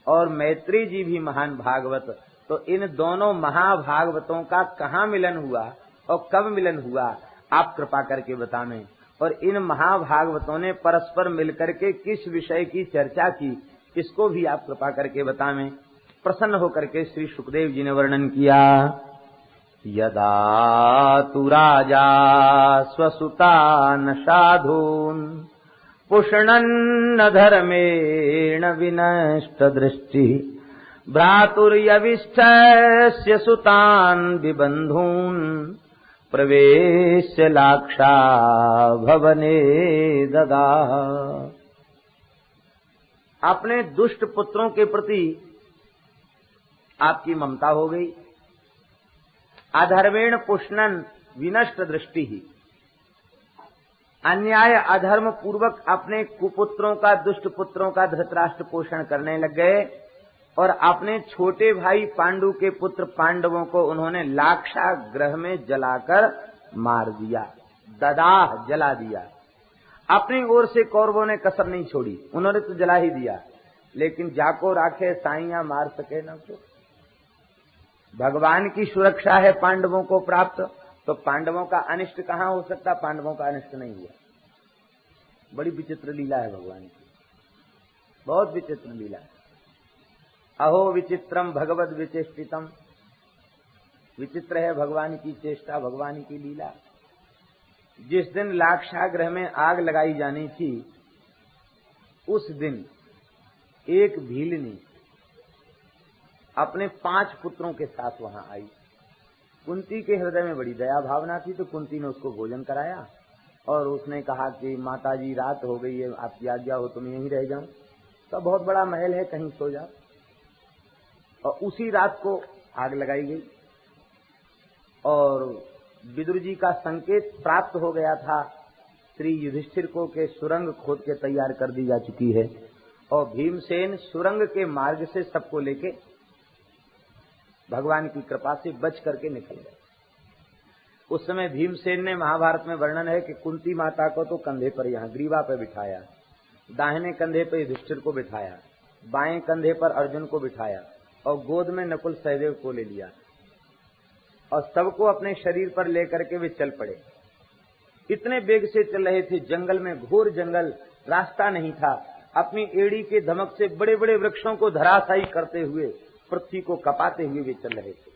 और मैत्रेय जी भी महान भागवत, तो इन दोनों महाभागवतों का कहाँ मिलन हुआ और कब मिलन हुआ, आप कृपा करके बताएं। और इन महाभागवतों ने परस्पर मिलकर के किस विषय की चर्चा की, इसको भी आप कृपा करके बताएं। प्रसन्न होकर के श्री सुखदेव जी ने वर्णन किया। यदा तु राजा स्वसुतान् साधून् पुष्णन्न धर्मेण विनष्ट दृष्टि भ्रातुर्यविष्ठस्य सुतान् विबन्धून् प्रवेश्य लाक्षा भवने ददा। अपने दुष्ट पुत्रों के प्रति आपकी ममता हो गई। अधर्मेण पुष्णन विनष्ट दृष्टि ही, अन्याय अधर्म पूर्वक अपने कुपुत्रों का, दुष्ट पुत्रों का धृतराष्ट्र पोषण करने लग गए और अपने छोटे भाई पांडु के पुत्र पांडवों को उन्होंने लाक्षा गृह में जलाकर मार दिया, ददाह जला दिया। अपनी ओर से कौरवों ने कसर नहीं छोड़ी, उन्होंने तो जला ही दिया, लेकिन जाको राखे साइया मार सके न को। भगवान की सुरक्षा है पांडवों को प्राप्त, तो पांडवों का अनिष्ट कहाँ हो सकता, पांडवों का अनिष्ट नहीं हुआ। बड़ी विचित्र लीला है भगवान की, बहुत विचित्र लीला है। अहो विचित्रम भगवद विचेष्टितम, विचित्र है भगवान की चेष्टा, भगवान की लीला। जिस दिन लाक्षागृह में आग लगाई जानी थी, उस दिन एक भीलनी अपने 5 पुत्रों के साथ वहां आई। कुंती के हृदय में बड़ी दया भावना थी, तो कुंती ने उसको भोजन कराया और उसने कहा कि माताजी रात हो गई है, आपकी आज्ञा हो तो मैं यहीं रह जाऊं, तो बहुत बड़ा महल है, कहीं सो जाओ। और उसी रात को आग लगाई गई और विदुर जी का संकेत प्राप्त हो गया था श्री युधिष्ठिर को के सुरंग खोद के तैयार कर दी जा चुकी है और भीमसेन सुरंग के मार्ग से सबको लेके भगवान की कृपा से बच करके निकल गए। उस समय भीमसेन ने, महाभारत में वर्णन है कि कुंती माता को तो कंधे पर, यहाँ ग्रीवा पर बिठाया, दाहिने कंधे पर युधिष्ठिर को बिठाया, बाएं कंधे पर अर्जुन को बिठाया और गोद में नकुल सहदेव को ले लिया और सबको अपने शरीर पर लेकर के वे चल पड़े। इतने वेग से चल रहे थे, जंगल में, घोर जंगल, रास्ता नहीं था। अपनी एड़ी के धमक से बड़े बड़े वृक्षों को धराशायी करते हुए, पृथ्वी को कपाते हुए वे चल रहे थे।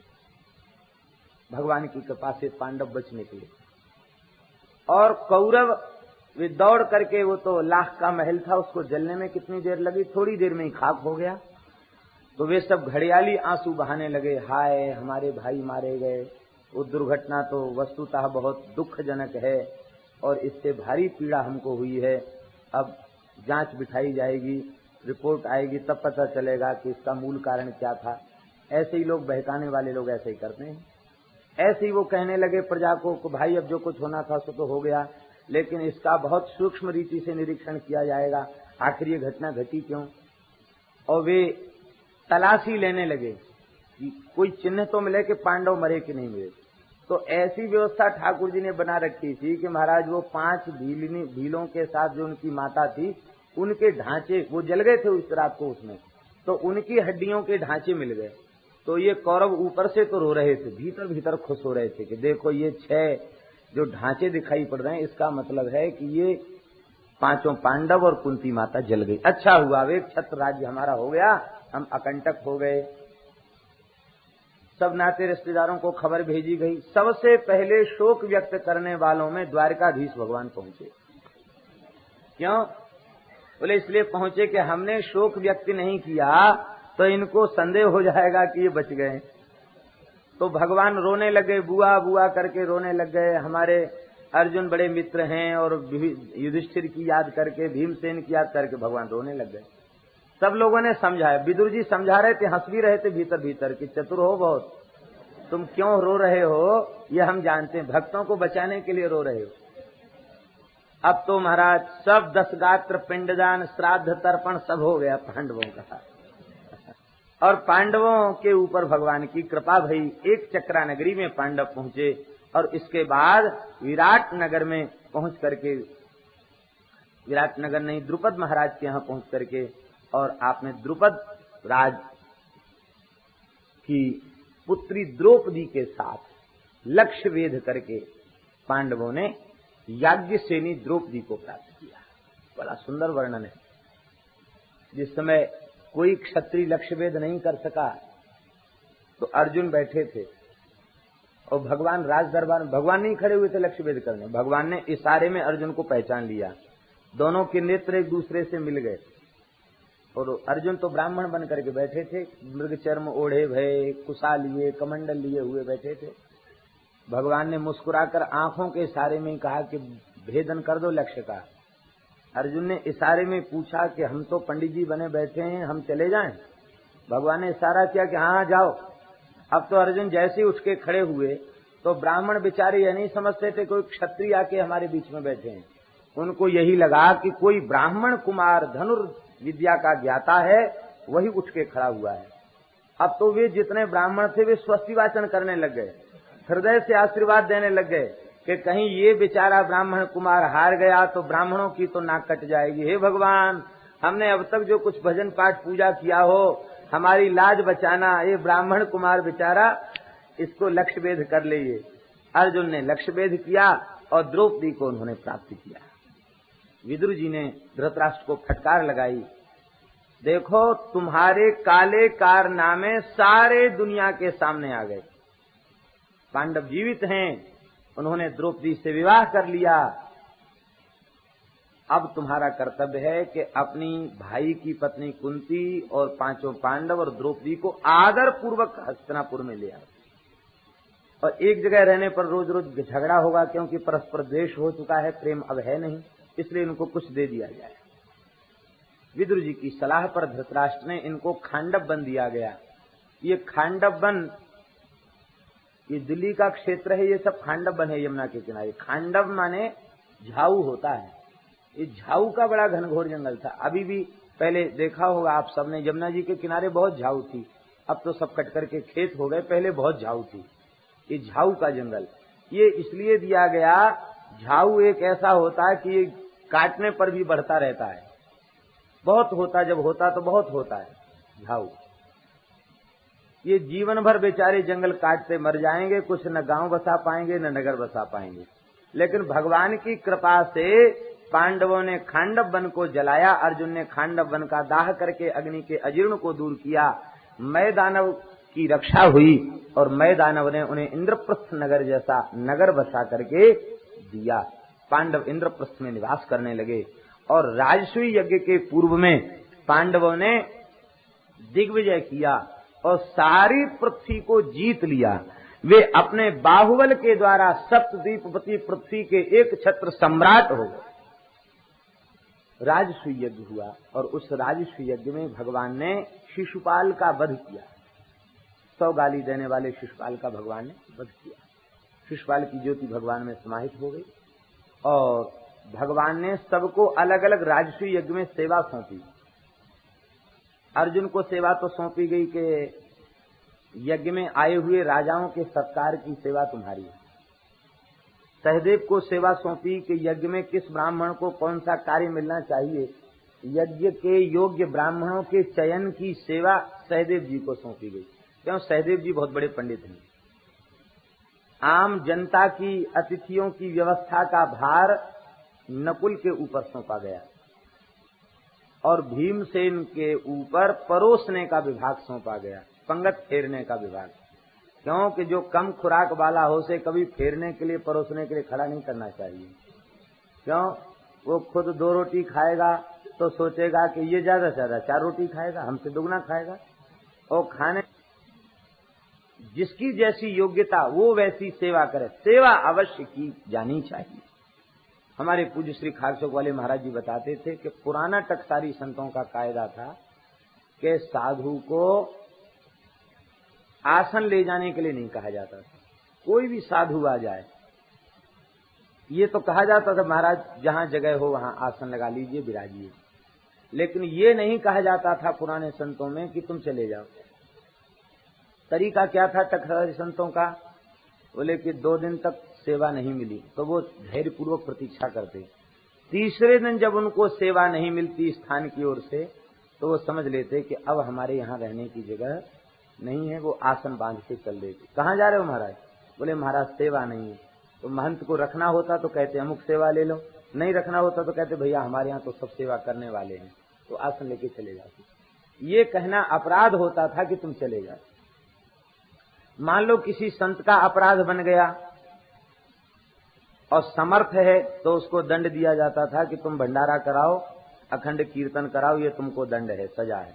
भगवान की कृपा से पांडव बच निकले और कौरव वे दौड़ करके, वो तो लाख का महल था, उसको जलने में कितनी देर लगी, थोड़ी देर में ही खाक हो गया। तो वे सब घड़ियाली आंसू बहाने लगे, हाय हमारे भाई मारे गए, वो दुर्घटना तो वस्तुतः बहुत दुखजनक है और इससे भारी पीड़ा हमको हुई है। अब जांच बिठाई जाएगी, रिपोर्ट आएगी, तब पता चलेगा कि इसका मूल कारण क्या था। ऐसे ही लोग, बहकाने वाले लोग ऐसे ही करते हैं। ऐसे ही वो कहने लगे प्रजा को भाई अब जो कुछ होना था सो तो हो गया, लेकिन इसका बहुत सूक्ष्म रीति से निरीक्षण किया जाएगा, आखिर ये घटना घटी क्यों। और वे तलाशी लेने लगे कि कोई चिन्ह तो मिले कि पांडव मरे कि नहीं मरे। तो ऐसी व्यवस्था ठाकुर जी ने बना रखी थी कि महाराज वो 5 भीलों के साथ जो उनकी माता थी, उनके ढांचे वो जल गए थे उस रात को उसमें, तो उनकी हड्डियों के ढांचे मिल गए। तो ये कौरव ऊपर से तो रो रहे थे, भीतर भीतर खुश हो रहे थे कि देखो ये 6 जो ढांचे दिखाई पड़ रहे हैं, इसका मतलब है कि ये 5 पांडव और कुंती माता जल गई। अच्छा हुआ, वे छत्र राज्य हमारा हो गया, हम अकंटक हो गए। सब नाते रिश्तेदारों को खबर भेजी गई। सबसे पहले शोक व्यक्त करने वालों में द्वारकाधीश भगवान पहुंचे। क्यों? बोले इसलिए पहुंचे कि हमने शोक व्यक्त नहीं किया तो इनको संदेह हो जाएगा कि ये बच गए। तो भगवान रोने लगे, बुआ बुआ करके रोने लग गए। हमारे अर्जुन बड़े मित्र हैं, और युधिष्ठिर की याद करके, भीमसेन की याद करके भगवान रोने लग गए। सब लोगों ने समझाया, विदुर जी समझा रहे थे, हंस भी रहे थे भीतर भीतर कि चतुर हो बहुत, तुम क्यों रो रहे हो ये हम जानते हैं, भक्तों को बचाने के लिए रो रहे हो। अब तो महाराज सब 10 गात्र पिंडदान श्राद्ध तर्पण सब हो गया पांडवों का, और पांडवों के ऊपर भगवान की कृपा भई। एक चक्रा नगरी में पांडव पहुंचे, और इसके बाद विराट नगर में पहुंच करके, विराट नगर नहीं, द्रुपद महाराज के यहाँ पहुंच करके, और आपने द्रुपद राज की पुत्री द्रौपदी के साथ लक्ष्य वेध करके पांडवों ने याज्ञसेनी द्रौपदी को प्राप्त किया। बड़ा सुंदर वर्णन है। जिस समय कोई क्षत्रिय लक्ष्य वेध नहीं कर सका, तो अर्जुन बैठे थे, और भगवान राज दरबार में, भगवान नहीं खड़े हुए थे लक्ष्य वेध करने, भगवान ने इशारे में अर्जुन को पहचान लिया। दोनों के नेत्र एक दूसरे से मिल गए, और अर्जुन तो ब्राह्मण बन करके बैठे थे, मृग चर्म ओढ़े भय, कुशा लिए, कमंडल लिए हुए बैठे थे। भगवान ने मुस्कुराकर आंखों के इशारे में कहा कि भेदन कर दो लक्ष्य का। अर्जुन ने इशारे में पूछा कि हम तो पंडित जी बने बैठे हैं, हम चले जाएं? भगवान ने इशारा किया कि हाँ जाओ। अब तो अर्जुन जैसे ही उठ के खड़े हुए, तो ब्राह्मण बेचारे यह नहीं समझते थे कोई क्षत्रिय आके हमारे बीच में बैठे हैं। उनको यही लगा कि कोई ब्राह्मण कुमार धनुर्विद्या का ज्ञाता है, वही उठ के खड़ा हुआ है। अब तो वे जितने ब्राह्मण थे वे स्वस्ति वाचन करने लग गए, हृदय से आशीर्वाद देने लग गए कि कहीं ये बेचारा ब्राह्मण कुमार हार गया तो ब्राह्मणों की तो नाक कट जाएगी। हे भगवान, हमने अब तक जो कुछ भजन पाठ पूजा किया हो, हमारी लाज बचाना, ये ब्राह्मण कुमार बेचारा, इसको लक्ष्य वेध कर लिए। अर्जुन ने लक्ष्य वेध किया, और द्रौपदी को उन्होंने प्राप्त किया। विदुर जी ने धृतराष्ट्र को फटकार लगाई, देखो तुम्हारे काले कारनामे सारे दुनिया के सामने आ गए। पांडव जीवित हैं, उन्होंने द्रौपदी से विवाह कर लिया। अब तुम्हारा कर्तव्य है कि अपनी भाई की पत्नी कुंती और 5 पांडव और द्रौपदी को आदर पूर्वक हस्तिनापुर में ले आओ, और एक जगह रहने पर रोज रोज झगड़ा होगा, क्योंकि परस्पर द्वेष हो चुका है, प्रेम अब है नहीं, इसलिए इनको कुछ दे दिया जाए। विदुर जी की सलाह पर धृतराष्ट्र ने इनको खांडव वन दिया गया। ये खांडव वन, ये दिल्ली का क्षेत्र है, ये सब खांडव वन है यमुना के किनारे। खांडव माने झाऊ होता है, ये झाऊ का बड़ा घनघोर जंगल था। अभी भी पहले देखा होगा आप सबने, यमुना जी के किनारे बहुत झाऊ थी, अब तो सब कट करके खेत हो गए, पहले बहुत झाऊ थी। ये झाऊ का जंगल ये इसलिए दिया गया, झाऊ एक ऐसा होता है कि ये काटने पर भी बढ़ता रहता है, बहुत होता, जब होता तो बहुत होता है झाऊ। ये जीवन भर बेचारे जंगल काटते मर जाएंगे, कुछ न गांव बसा पाएंगे न नगर बसा पाएंगे। लेकिन भगवान की कृपा से पांडवों ने खांडव वन को जलाया, अर्जुन ने खांडव वन का दाह करके अग्नि के अजीर्ण को दूर किया, मय दानव की रक्षा हुई, और मय दानव ने उन्हें इंद्रप्रस्थ नगर जैसा नगर बसा करके दिया। पांडव इंद्रप्रस्थ में निवास करने लगे, और राजसूय यज्ञ के पूर्व में पांडवों ने दिग्विजय किया और सारी पृथ्वी को जीत लिया। वे अपने बाहुबल के द्वारा सप्तद्वीपवती पृथ्वी के एक छत्र सम्राट हो गए। राजसूय यज्ञ हुआ, और उस राजसूय यज्ञ में भगवान ने शिशुपाल का वध किया। 100 गाली देने वाले शिशुपाल का भगवान ने वध किया। शिशुपाल की ज्योति भगवान में समाहित हो गई, और भगवान ने सबको अलग अलग राजसूय यज्ञ में सेवा सौंपी। अर्जुन को सेवा तो सौंपी गई कि यज्ञ में आए हुए राजाओं के सत्कार की सेवा तुम्हारी है। सहदेव को सेवा सौंपी कि यज्ञ में किस ब्राह्मण को कौन सा कार्य मिलना चाहिए। यज्ञ के योग्य ब्राह्मणों के चयन की सेवा सहदेव जी को सौंपी गई, क्यों सहदेव जी बहुत बड़े पंडित हैं। आम जनता की अतिथियों की व्यवस्था का भार नकुल के ऊपर सौंपा गया, और भीमसेन के ऊपर परोसने का विभाग सौंपा गया, पंगत फेरने का विभाग। क्योंकि जो कम खुराक वाला हो उसे कभी फेरने के लिए, परोसने के लिए खड़ा नहीं करना चाहिए। क्यों? वो खुद 2 रोटी खाएगा तो सोचेगा कि ये ज्यादा से ज्यादा 4 रोटी खाएगा, हमसे दुगना खाएगा। और खाने जिसकी जैसी योग्यता वो वैसी सेवा करे, सेवा अवश्य की जानी चाहिए। हमारे पूज्य श्री खारचौक वाले महाराज जी बताते थे कि पुराना टकसारी संतों का कायदा था कि साधु को आसन ले जाने के लिए नहीं कहा जाता था। कोई भी साधु आ जाए, ये तो कहा जाता था महाराज जहां जगह हो वहां आसन लगा लीजिए, विराजिए, लेकिन ये नहीं कहा जाता था पुराने संतों में कि तुम चले जाओ। तरीका क्या था टकसारी संतों का? बोले कि 2 दिन तक सेवा नहीं मिली तो वो धैर्यपूर्वक प्रतीक्षा करते। तीसरे दिन जब उनको सेवा नहीं मिलती स्थान की ओर से तो वो समझ लेते कि अब हमारे यहाँ रहने की जगह नहीं है, वो आसन बांध के चल देते। कहाँ जा रहे हो महाराज? बोले महाराज सेवा नहीं है। तो महंत को रखना होता तो कहते अमुक सेवा ले लो, नहीं रखना होता तो कहते भैया हमारे यहाँ तो सब सेवा करने वाले हैं, तो आसन लेके चले जाते। ये कहना अपराध होता था कि तुम चले जाओ। मान लो किसी संत का अपराध बन गया और समर्थ है तो उसको दंड दिया जाता था कि तुम भंडारा कराओ, अखंड कीर्तन कराओ, ये तुमको दंड है, सजा है।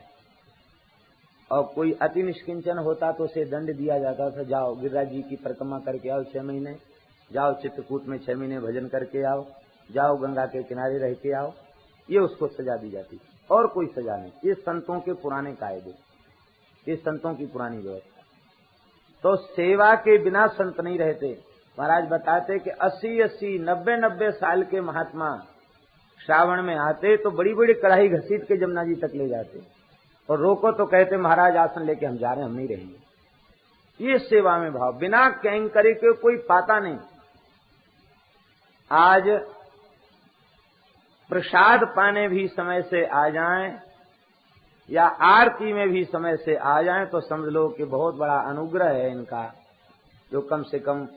और कोई अति निष्किंचन होता तो उसे दंड दिया जाता था, जाओ गिरिराज जी की परिक्रमा करके आओ 6 महीने, जाओ चित्रकूट में 6 महीने भजन करके आओ, जाओ गंगा के किनारे रह के आओ, ये उसको सजा दी जाती थी और कोई सजा नहीं। ये संतों के पुराने कायदे, ये संतों की पुरानी व्यवस्था। तो सेवा के बिना संत नहीं रहते। महाराज बताते कि 80-80, 90-90 साल के महात्मा श्रावण में आते तो बड़ी बड़ी कढ़ाई घसीट के जमुना जी तक ले जाते और रोको तो कहते महाराज आसन लेके हम जा रहे हैं, हम नहीं रहेंगे। ये सेवा में भाव, बिना कैंकरी के कोई पाता नहीं। आज प्रसाद पाने भी समय से आ जाएं या आरती में भी समय से आ जाएं तो समझ लो कि बहुत बड़ा अनुग्रह है इनका, जो कम से कम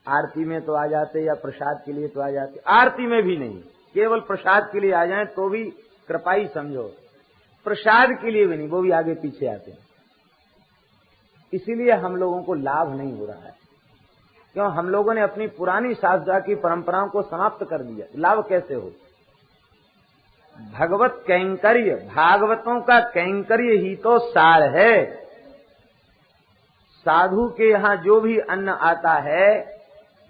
आरती में तो आ जाते या प्रसाद के लिए तो आ जाते। आरती में भी नहीं, केवल प्रसाद के लिए आ जाएं तो भी कृपा ही समझो, प्रसाद के लिए भी नहीं, वो भी आगे पीछे आते हैं। इसीलिए हम लोगों को लाभ नहीं हो रहा है, क्यों? हम लोगों ने अपनी पुरानी शास्त्रा की परंपराओं को समाप्त कर दिया। लाभ कैसे हो? भगवत कैंकर्य, भागवतों का कैंकर्य ही तो सार है। साधु के यहाँ जो भी अन्न आता है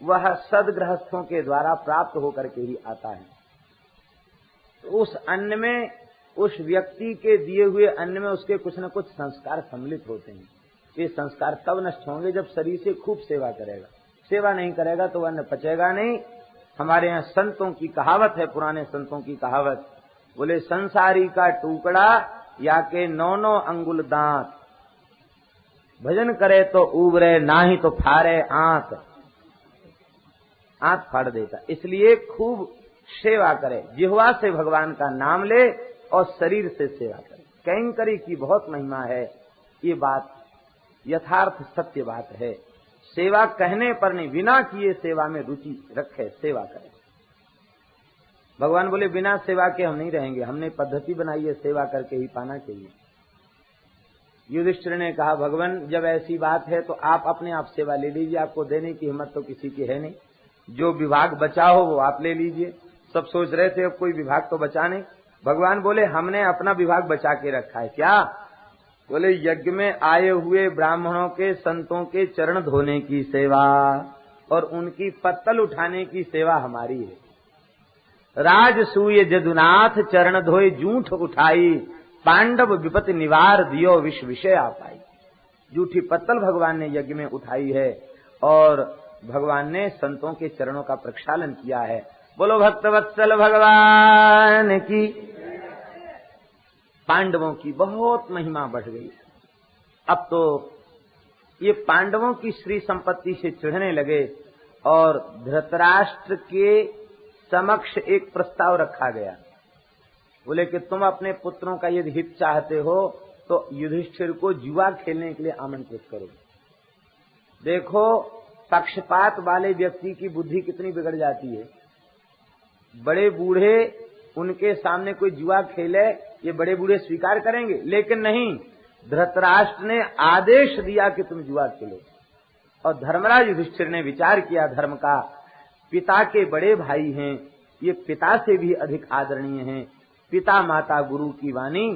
वह सदगृहस्थों के द्वारा प्राप्त होकर के ही आता है। तो उस अन्न में, उस व्यक्ति के दिए हुए अन्न में उसके कुछ न कुछ संस्कार सम्मिलित होते हैं। ये संस्कार तब नष्ट होंगे जब शरीर से खूब सेवा करेगा। सेवा नहीं करेगा तो अन्न पचेगा नहीं। हमारे यहाँ संतों की कहावत है, पुराने संतों की कहावत, बोले संसारी का टुकड़ा या के 9 अंगुल दांत, भजन करे तो उबरे नाही तो फारे आंत, आंत फाड़ देता। इसलिए खूब सेवा करे, जिह्वा से भगवान का नाम ले और शरीर से सेवा करे। कैंकरी की बहुत महिमा है, ये बात यथार्थ सत्य बात है। सेवा कहने पर नहीं, बिना किए सेवा में रुचि रखे, सेवा करे। भगवान बोले बिना सेवा के हम नहीं रहेंगे, हमने पद्धति बनाई है, सेवा करके ही पाना चाहिए। युधिष्ठिर ने कहा भगवान जब ऐसी बात है तो आप अपने आप सेवा ले लीजिए, आपको देने की हिम्मत तो किसी की है नहीं, जो विभाग बचा हो वो आप ले लीजिए। सब सोच रहे थे अब कोई विभाग तो बचा नहीं। भगवान बोले हमने अपना विभाग बचा के रखा है। क्या? बोले यज्ञ में आए हुए ब्राह्मणों के, संतों के चरण धोने की सेवा और उनकी पत्तल उठाने की सेवा हमारी है। राजसूय जदुनाथ चरण धोए जूठ उठाई, पांडव विपत्ति निवार दियो विश्व विषय आ पाई। जूठी पत्तल भगवान ने यज्ञ में उठाई है और भगवान ने संतों के चरणों का प्रक्षालन किया है। बोलो भक्तवत्सल भगवान की। पांडवों की बहुत महिमा बढ़ गई। अब तो ये पांडवों की श्री संपत्ति से चिढ़ने लगे और धृतराष्ट्र के समक्ष एक प्रस्ताव रखा गया। बोले कि तुम अपने पुत्रों का यदि हित चाहते हो तो युधिष्ठिर को जुआ खेलने के लिए आमंत्रित करो। देखो पक्षपात वाले व्यक्ति की बुद्धि कितनी बिगड़ जाती है। बड़े बूढ़े उनके सामने कोई जुआ खेले, ये बड़े बूढ़े स्वीकार करेंगे, लेकिन नहीं, धृतराष्ट्र ने आदेश दिया कि तुम जुआ खेलो। और धर्मराज युधिष्ठिर ने विचार किया धर्म का, पिता के बड़े भाई हैं, ये पिता से भी अधिक आदरणीय हैं, पिता माता गुरु की वाणी,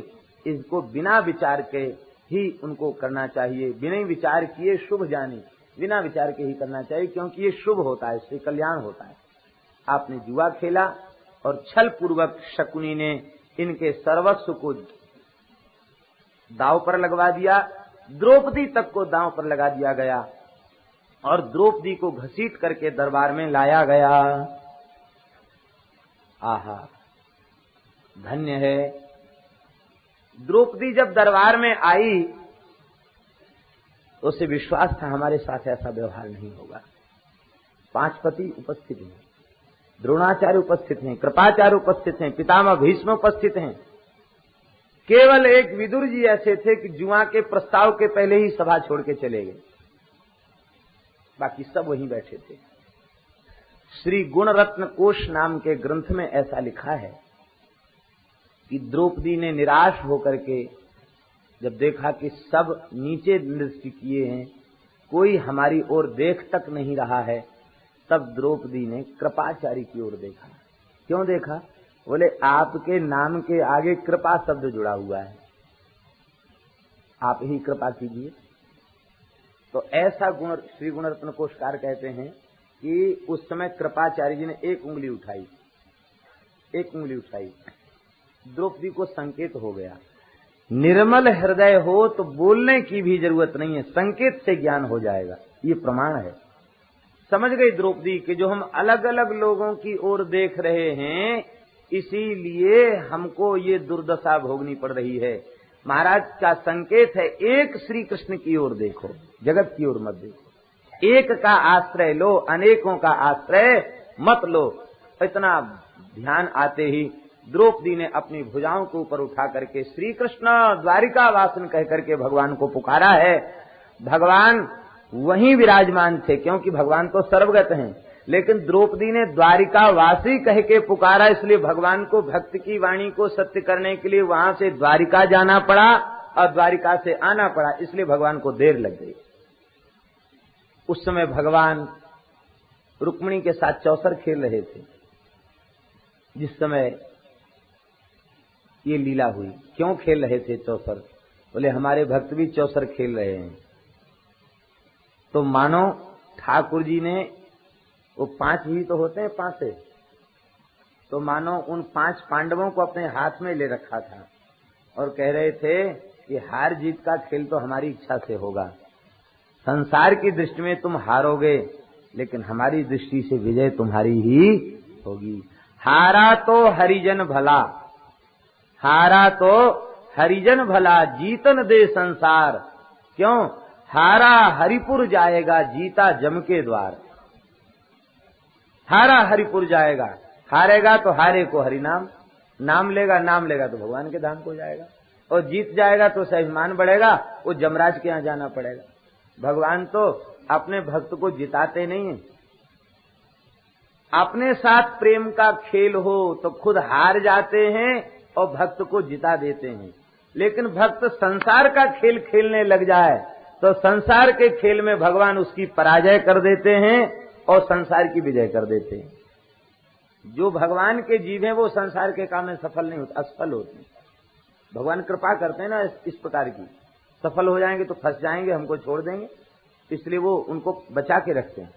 इसको बिना विचार के ही उनको करना चाहिए। बिना विचार किए शुभ जाने, बिना विचार के ही करना चाहिए, क्योंकि ये शुभ होता है, इससे कल्याण होता है। आपने जुआ खेला और छल पूर्वक शकुनी ने इनके सर्वस्व को दांव पर लगवा दिया, द्रौपदी तक को दांव पर लगा दिया गया और द्रौपदी को घसीट करके दरबार में लाया गया। आहा, धन्य है। द्रौपदी जब दरबार में आई तो उसे विश्वास था हमारे साथ ऐसा व्यवहार नहीं होगा। 5 पति उपस्थित हैं, द्रोणाचार्य उपस्थित हैं, कृपाचार्य उपस्थित हैं, पितामह भीष्म उपस्थित हैं। केवल एक विदुर जी ऐसे थे कि जुआ के प्रस्ताव के पहले ही सभा छोड़ के चले गए, बाकी सब वहीं बैठे थे। श्री गुणरत्न कोश नाम के ग्रंथ में ऐसा लिखा है कि द्रौपदी ने निराश होकर के जब देखा कि सब नीचे दृष्टि किए हैं, कोई हमारी ओर देख तक नहीं रहा है, तब द्रौपदी ने कृपाचार्य की ओर देखा। क्यों देखा? बोले आपके नाम के आगे कृपा शब्द जुड़ा हुआ है, आप ही कृपा कीजिए। तो ऐसा गुण श्री गुणरत्न कोशकार कहते हैं कि उस समय कृपाचार्य जी ने एक उंगली उठाई, द्रौपदी को संकेत हो गया। निर्मल हृदय हो तो बोलने की भी जरूरत नहीं है, संकेत से ज्ञान हो जाएगा, ये प्रमाण है। समझ गई द्रौपदी कि जो हम अलग अलग लोगों की ओर देख रहे हैं, इसीलिए हमको ये दुर्दशा भोगनी पड़ रही है। महाराज का संकेत है, एक श्री कृष्ण की ओर देखो, जगत की ओर मत देखो। एक का आश्रय लो, अनेकों का आश्रय मत लो। इतना ध्यान आते ही द्रौपदी ने अपनी भुजाओं के ऊपर उठा करके श्री कृष्ण द्वारिका वासन कह करके भगवान को पुकारा है। भगवान वहीं विराजमान थे, क्योंकि भगवान तो सर्वगत हैं, लेकिन द्रौपदी ने द्वारिका वासी कह के पुकारा, इसलिए भगवान को भक्त की वाणी को सत्य करने के लिए वहां से द्वारिका जाना पड़ा और द्वारिका से आना पड़ा, इसलिए भगवान को देर लग गई। उस समय भगवान रुक्मिणी के साथ चौसर खेल रहे थे। जिस समय ये लीला हुई, क्यों खेल रहे थे चौसर? बोले हमारे भक्त भी चौसर खेल रहे हैं। तो मानो ठाकुर जी ने, वो 5 ही तो होते हैं, 5 से, तो मानो उन 5 पांडवों को अपने हाथ में ले रखा था और कह रहे थे कि हार जीत का खेल तो हमारी इच्छा से होगा, संसार की दृष्टि में तुम हारोगे, लेकिन हमारी दृष्टि से विजय तुम्हारी ही होगी। हारा तो हरिजन भला, हारा तो हरिजन भला, जीतन दे संसार। क्यों? हारा हरिपुर जाएगा, जीता जम के द्वार। हारा हरिपुर जाएगा, हारेगा तो हारे को हरिनाम, नाम लेगा तो भगवान के धाम को जाएगा, और जीत जाएगा तो स्वाभिमान बढ़ेगा, वो जमराज के यहाँ जाना पड़ेगा। भगवान तो अपने भक्त को जिताते नहीं है। अपने साथ प्रेम का खेल हो तो खुद हार जाते हैं और भक्त को जिता देते हैं, लेकिन भक्त संसार का खेल खेलने लग जाए तो संसार के खेल में भगवान उसकी पराजय कर देते हैं और संसार की विजय कर देते हैं। जो भगवान के जीव हैं वो संसार के काम में सफल नहीं होते, असफल होते हैं। भगवान कृपा करते हैं ना इस प्रकार की, सफल हो जाएंगे तो फंस जाएंगे, हमको छोड़ देंगे, इसलिए वो उनको बचा के रखते हैं।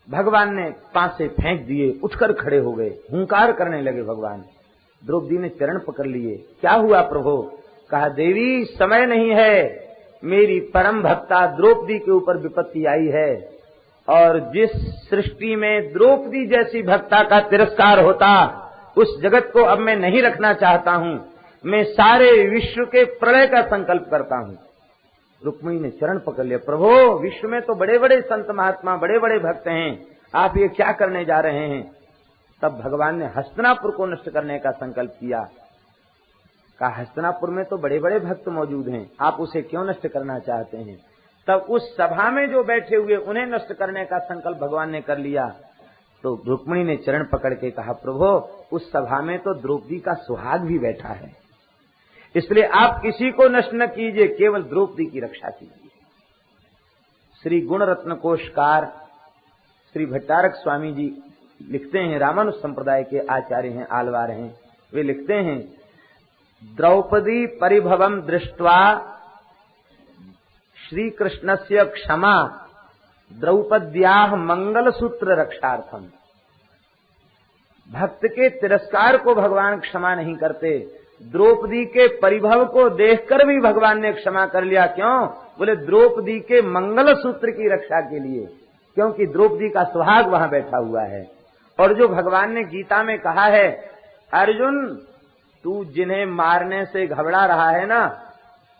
भगवान ने पांसे फेंक दिए, उठकर खड़े हो गए, हुंकार करने लगे भगवान। द्रौपदी ने चरण पकड़ लिए। क्या हुआ प्रभु? कहा देवी समय नहीं है, मेरी परम भक्ता द्रौपदी के ऊपर विपत्ति आई है, और जिस सृष्टि में द्रौपदी जैसी भक्ता का तिरस्कार होता, उस जगत को अब मैं नहीं रखना चाहता हूं। मैं सारे विश्व के प्रलय का संकल्प करता हूं। रुक्मिणी ने चरण पकड़ लिया। प्रभु, विश्व में तो बड़े बड़े संत महात्मा, बड़े बड़े भक्त हैं, आप ये क्या करने जा रहे हैं? तब भगवान ने हस्तिनापुर को नष्ट करने का संकल्प किया। कहा हस्तिनापुर में तो बड़े बड़े भक्त मौजूद हैं, आप उसे क्यों नष्ट करना चाहते हैं? तब उस सभा में जो बैठे हुए उन्हें नष्ट करने का संकल्प भगवान ने कर लिया। तो रुक्मिणी ने चरण पकड़ के कहा प्रभु, उस सभा में तो द्रौपदी का सुहाग भी बैठा है, इसलिए आप किसी को नष्ट न कीजिए, केवल द्रौपदी की रक्षा कीजिए। श्री गुणरत्न कोशकार श्री भट्टारक स्वामी जी लिखते हैं, रामानुज संप्रदाय के आचार्य हैं, आलवार हैं, वे लिखते हैं द्रौपदी परिभवम दृष्ट्वा श्री कृष्णस्य क्षमा द्रौपद्याः मंगलसूत्र रक्षार्थम। भक्त के तिरस्कार को भगवान क्षमा नहीं करते। द्रौपदी के परिभव को देखकर भी भगवान ने क्षमा कर लिया। क्यों? बोले द्रौपदी के मंगलसूत्र की रक्षा के लिए, क्योंकि द्रौपदी का सुहाग वहां बैठा हुआ है। और जो भगवान ने गीता में कहा है, अर्जुन तू जिन्हें मारने से घबरा रहा है ना,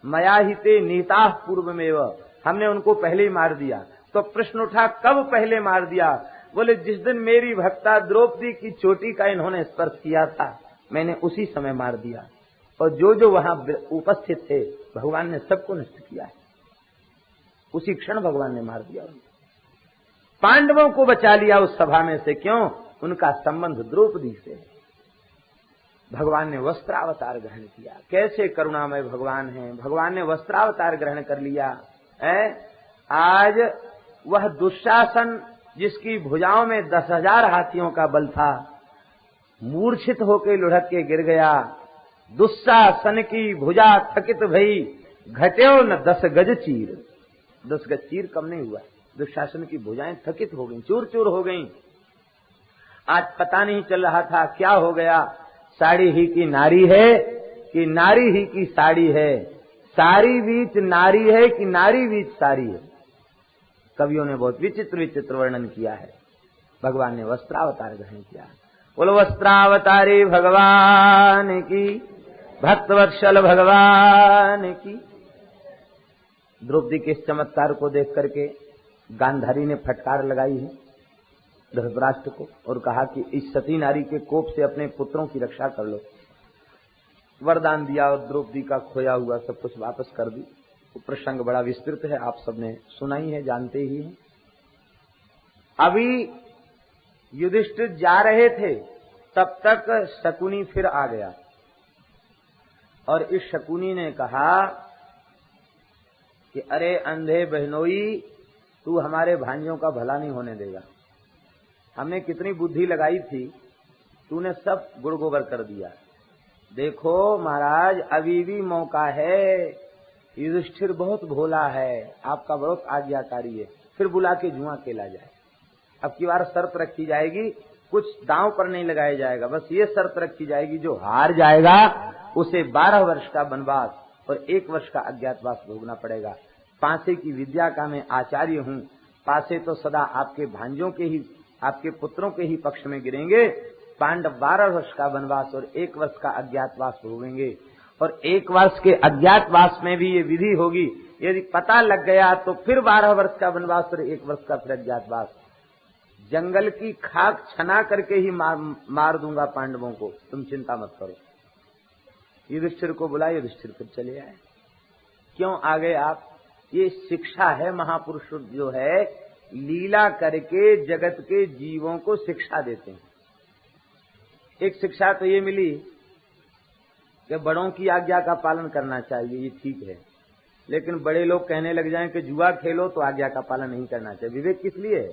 मया हिते नीता पूर्वमेव, हमने उनको पहले ही मार दिया। तो प्रश्न उठा कब पहले मार दिया? बोले जिस दिन मेरी भक्ता द्रौपदी की चोटी का इन्होंने स्पर्श किया था, मैंने उसी समय मार दिया। और जो जो वहां उपस्थित थे भगवान ने सबको नष्ट किया है, उसी क्षण भगवान ने मार दिया। पांडवों को बचा लिया उस सभा में से। क्यों? उनका संबंध द्रौपदी से है। भगवान ने वस्त्रावतार ग्रहण किया। कैसे करुणामय भगवान हैं। भगवान ने वस्त्रावतार ग्रहण कर लिया है। आज वह दुशासन जिसकी भुजाओं में 10,000 हाथियों का बल था, मूर्छित होकर लुढ़क के गिर गया। दुशासन की भुजा थकित भई, घट्यो न 10 गज चीर। 10 गज चीर कम नहीं हुआ। दुशासन की भुजाएं थकित हो गईं, चूर चूर हो गईं। आज पता नहीं चल रहा था क्या हो गया। साड़ी ही की नारी है कि नारी ही की साड़ी है, साड़ी बीच नारी है कि नारी बीच साड़ी है। कवियों ने बहुत विचित्र विचित्र वर्णन किया है। भगवान ने वस्त्रावतार ग्रहण किया। बोलो वस्त्रावतारी भगवान की, भक्तवत्सल भगवान की। द्रौपदी के इस चमत्कार को देख करके गांधारी ने फटकार लगाई है धृतराष्ट्र को और कहा कि इस सती नारी के कोप से अपने पुत्रों की रक्षा कर लो। वरदान दिया और द्रौपदी का खोया हुआ सब कुछ वापस कर दी। वो प्रसंग बड़ा विस्तृत है, आप सबने सुना ही है, जानते ही हैं। अभी युधिष्ठिर जा रहे थे तब तक शकुनी फिर आ गया और इस शकुनी ने कहा कि अरे अंधे बहनोई, तू हमारे भांजियों का भला नहीं होने देगा। हमने कितनी बुद्धि लगाई थी, तूने सब गुड़ गोबर कर दिया। देखो महाराज, अभी भी मौका है। युधिष्ठिर बहुत भोला है, आपका बहुत आज्ञाकारी है। फिर बुला के जुआ खेला जाए। अब की बार शर्त रखी जाएगी, कुछ दांव पर नहीं लगाया जाएगा। बस ये शर्त रखी जाएगी, जो हार जाएगा उसे 12 वर्ष का वनवास और 1 वर्ष का अज्ञातवास भोगना पड़ेगा। पासे की विद्या का मैं आचार्य हूँ। पासे तो सदा आपके भांजों के ही, आपके पुत्रों के ही पक्ष में गिरेंगे। पांडव 12 वर्ष का वनवास और 1 वर्ष का अज्ञातवास भोगेंगे। और 1 वर्ष के अज्ञातवास में भी ये विधि होगी, यदि पता लग गया तो फिर 12 वर्ष का वनवास और 1 वर्ष का फिर अज्ञातवास। जंगल की खाक छना करके ही मार दूंगा पांडवों को, तुम चिंता मत करो। युधिष्ठिर को बुलाए, युधिष्ठिर फिर चले आए। क्यों आ गए आप? ये शिक्षा है। महापुरुष जो है लीला करके जगत के जीवों को शिक्षा देते हैं। एक शिक्षा तो ये मिली कि बड़ों की आज्ञा का पालन करना चाहिए, ये ठीक है। लेकिन बड़े लोग कहने लग जाएं कि जुआ खेलो तो आज्ञा का पालन नहीं करना चाहिए। विवेक किस लिए है?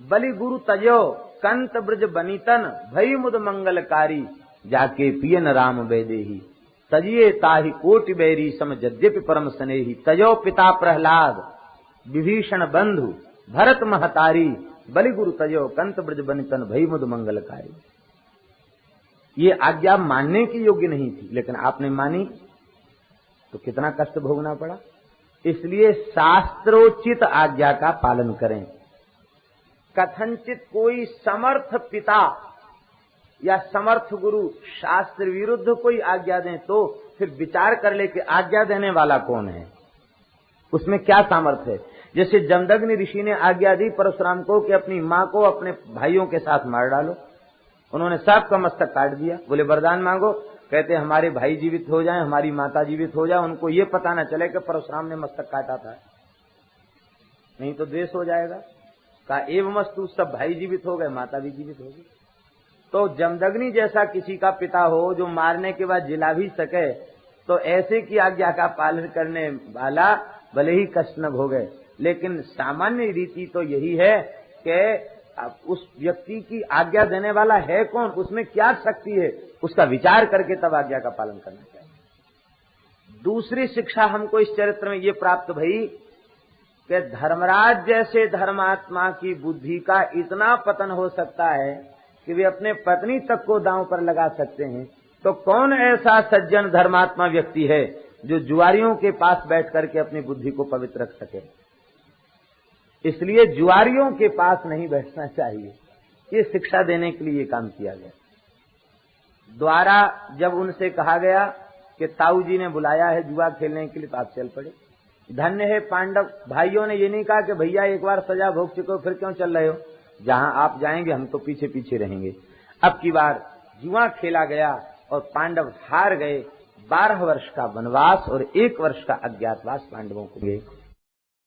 बलि गुरु तजो कंत ब्रज बनीतन, भई मुद मंगलकारी, जाके पियन राम वैदेही, तजिए ताहि कोटि बैरी, सम यद्यपि परम स्नेही, तजो पिता प्रहलाद विभीषण बंधु, भरत महतारी, बलि गुरु तजो कंत ब्रज बनीतन, भई मुद मंगलकारी। ये आज्ञा मानने की योग्य नहीं थी, लेकिन आपने मानी तो कितना कष्ट भोगना पड़ा। इसलिए शास्त्रोचित आज्ञा का पालन करें। कथनचित कोई समर्थ पिता या समर्थ गुरु शास्त्र विरुद्ध कोई आज्ञा दें तो फिर विचार कर ले कि आज्ञा देने वाला कौन है, उसमें क्या सामर्थ्य है। जैसे जमदग्नि ऋषि ने आज्ञा दी परशुराम को कि अपनी मां को अपने भाइयों के साथ मार डालो। उन्होंने सबका मस्तक काट दिया। बोले वरदान मांगो। कहते हमारे भाई जीवित हो जाएं, हमारी माता जीवित हो जाए, उनको ये पता न चले कि परशुराम ने मस्तक काटा था, नहीं तो द्वेष हो जाएगा। कहा एवमस्तु, सब भाई जीवित हो गए, माता भी जीवित हो गई। तो जमदग्नि जैसा किसी का पिता हो जो मारने के बाद जिला भी सके, तो ऐसे की आज्ञा का पालन करने वाला भले ही कष्ट न भोगे। लेकिन सामान्य रीति तो यही है कि अब उस व्यक्ति की आज्ञा देने वाला है कौन, उसमें क्या शक्ति है, उसका विचार करके तब आज्ञा का पालन करना चाहिए। दूसरी शिक्षा हमको इस चरित्र में ये प्राप्त भई कि धर्मराज जैसे धर्मात्मा की बुद्धि का इतना पतन हो सकता है कि वे अपने पत्नी तक को दांव पर लगा सकते हैं, तो कौन ऐसा सज्जन धर्मात्मा व्यक्ति है जो जुआरियों के पास बैठ करके अपनी बुद्धि को पवित्र रख सके। इसलिए जुआरियों के पास नहीं बैठना चाहिए, ये शिक्षा देने के लिए काम किया गया। द्वारा जब उनसे कहा गया कि ताऊ जी ने बुलाया है जुआ खेलने के लिए, तो आप चल पड़े। धन्य है पांडव भाइयों ने ये नहीं कहा कि भैया एक बार सजा भोग चुके हो फिर क्यों चल रहे हो, जहां आप जाएंगे हम तो पीछे पीछे रहेंगे। अब की बार जुआ खेला गया और पांडव हार गए। 12 वर्ष का वनवास और 1 वर्ष का अज्ञातवास पांडवों को गए।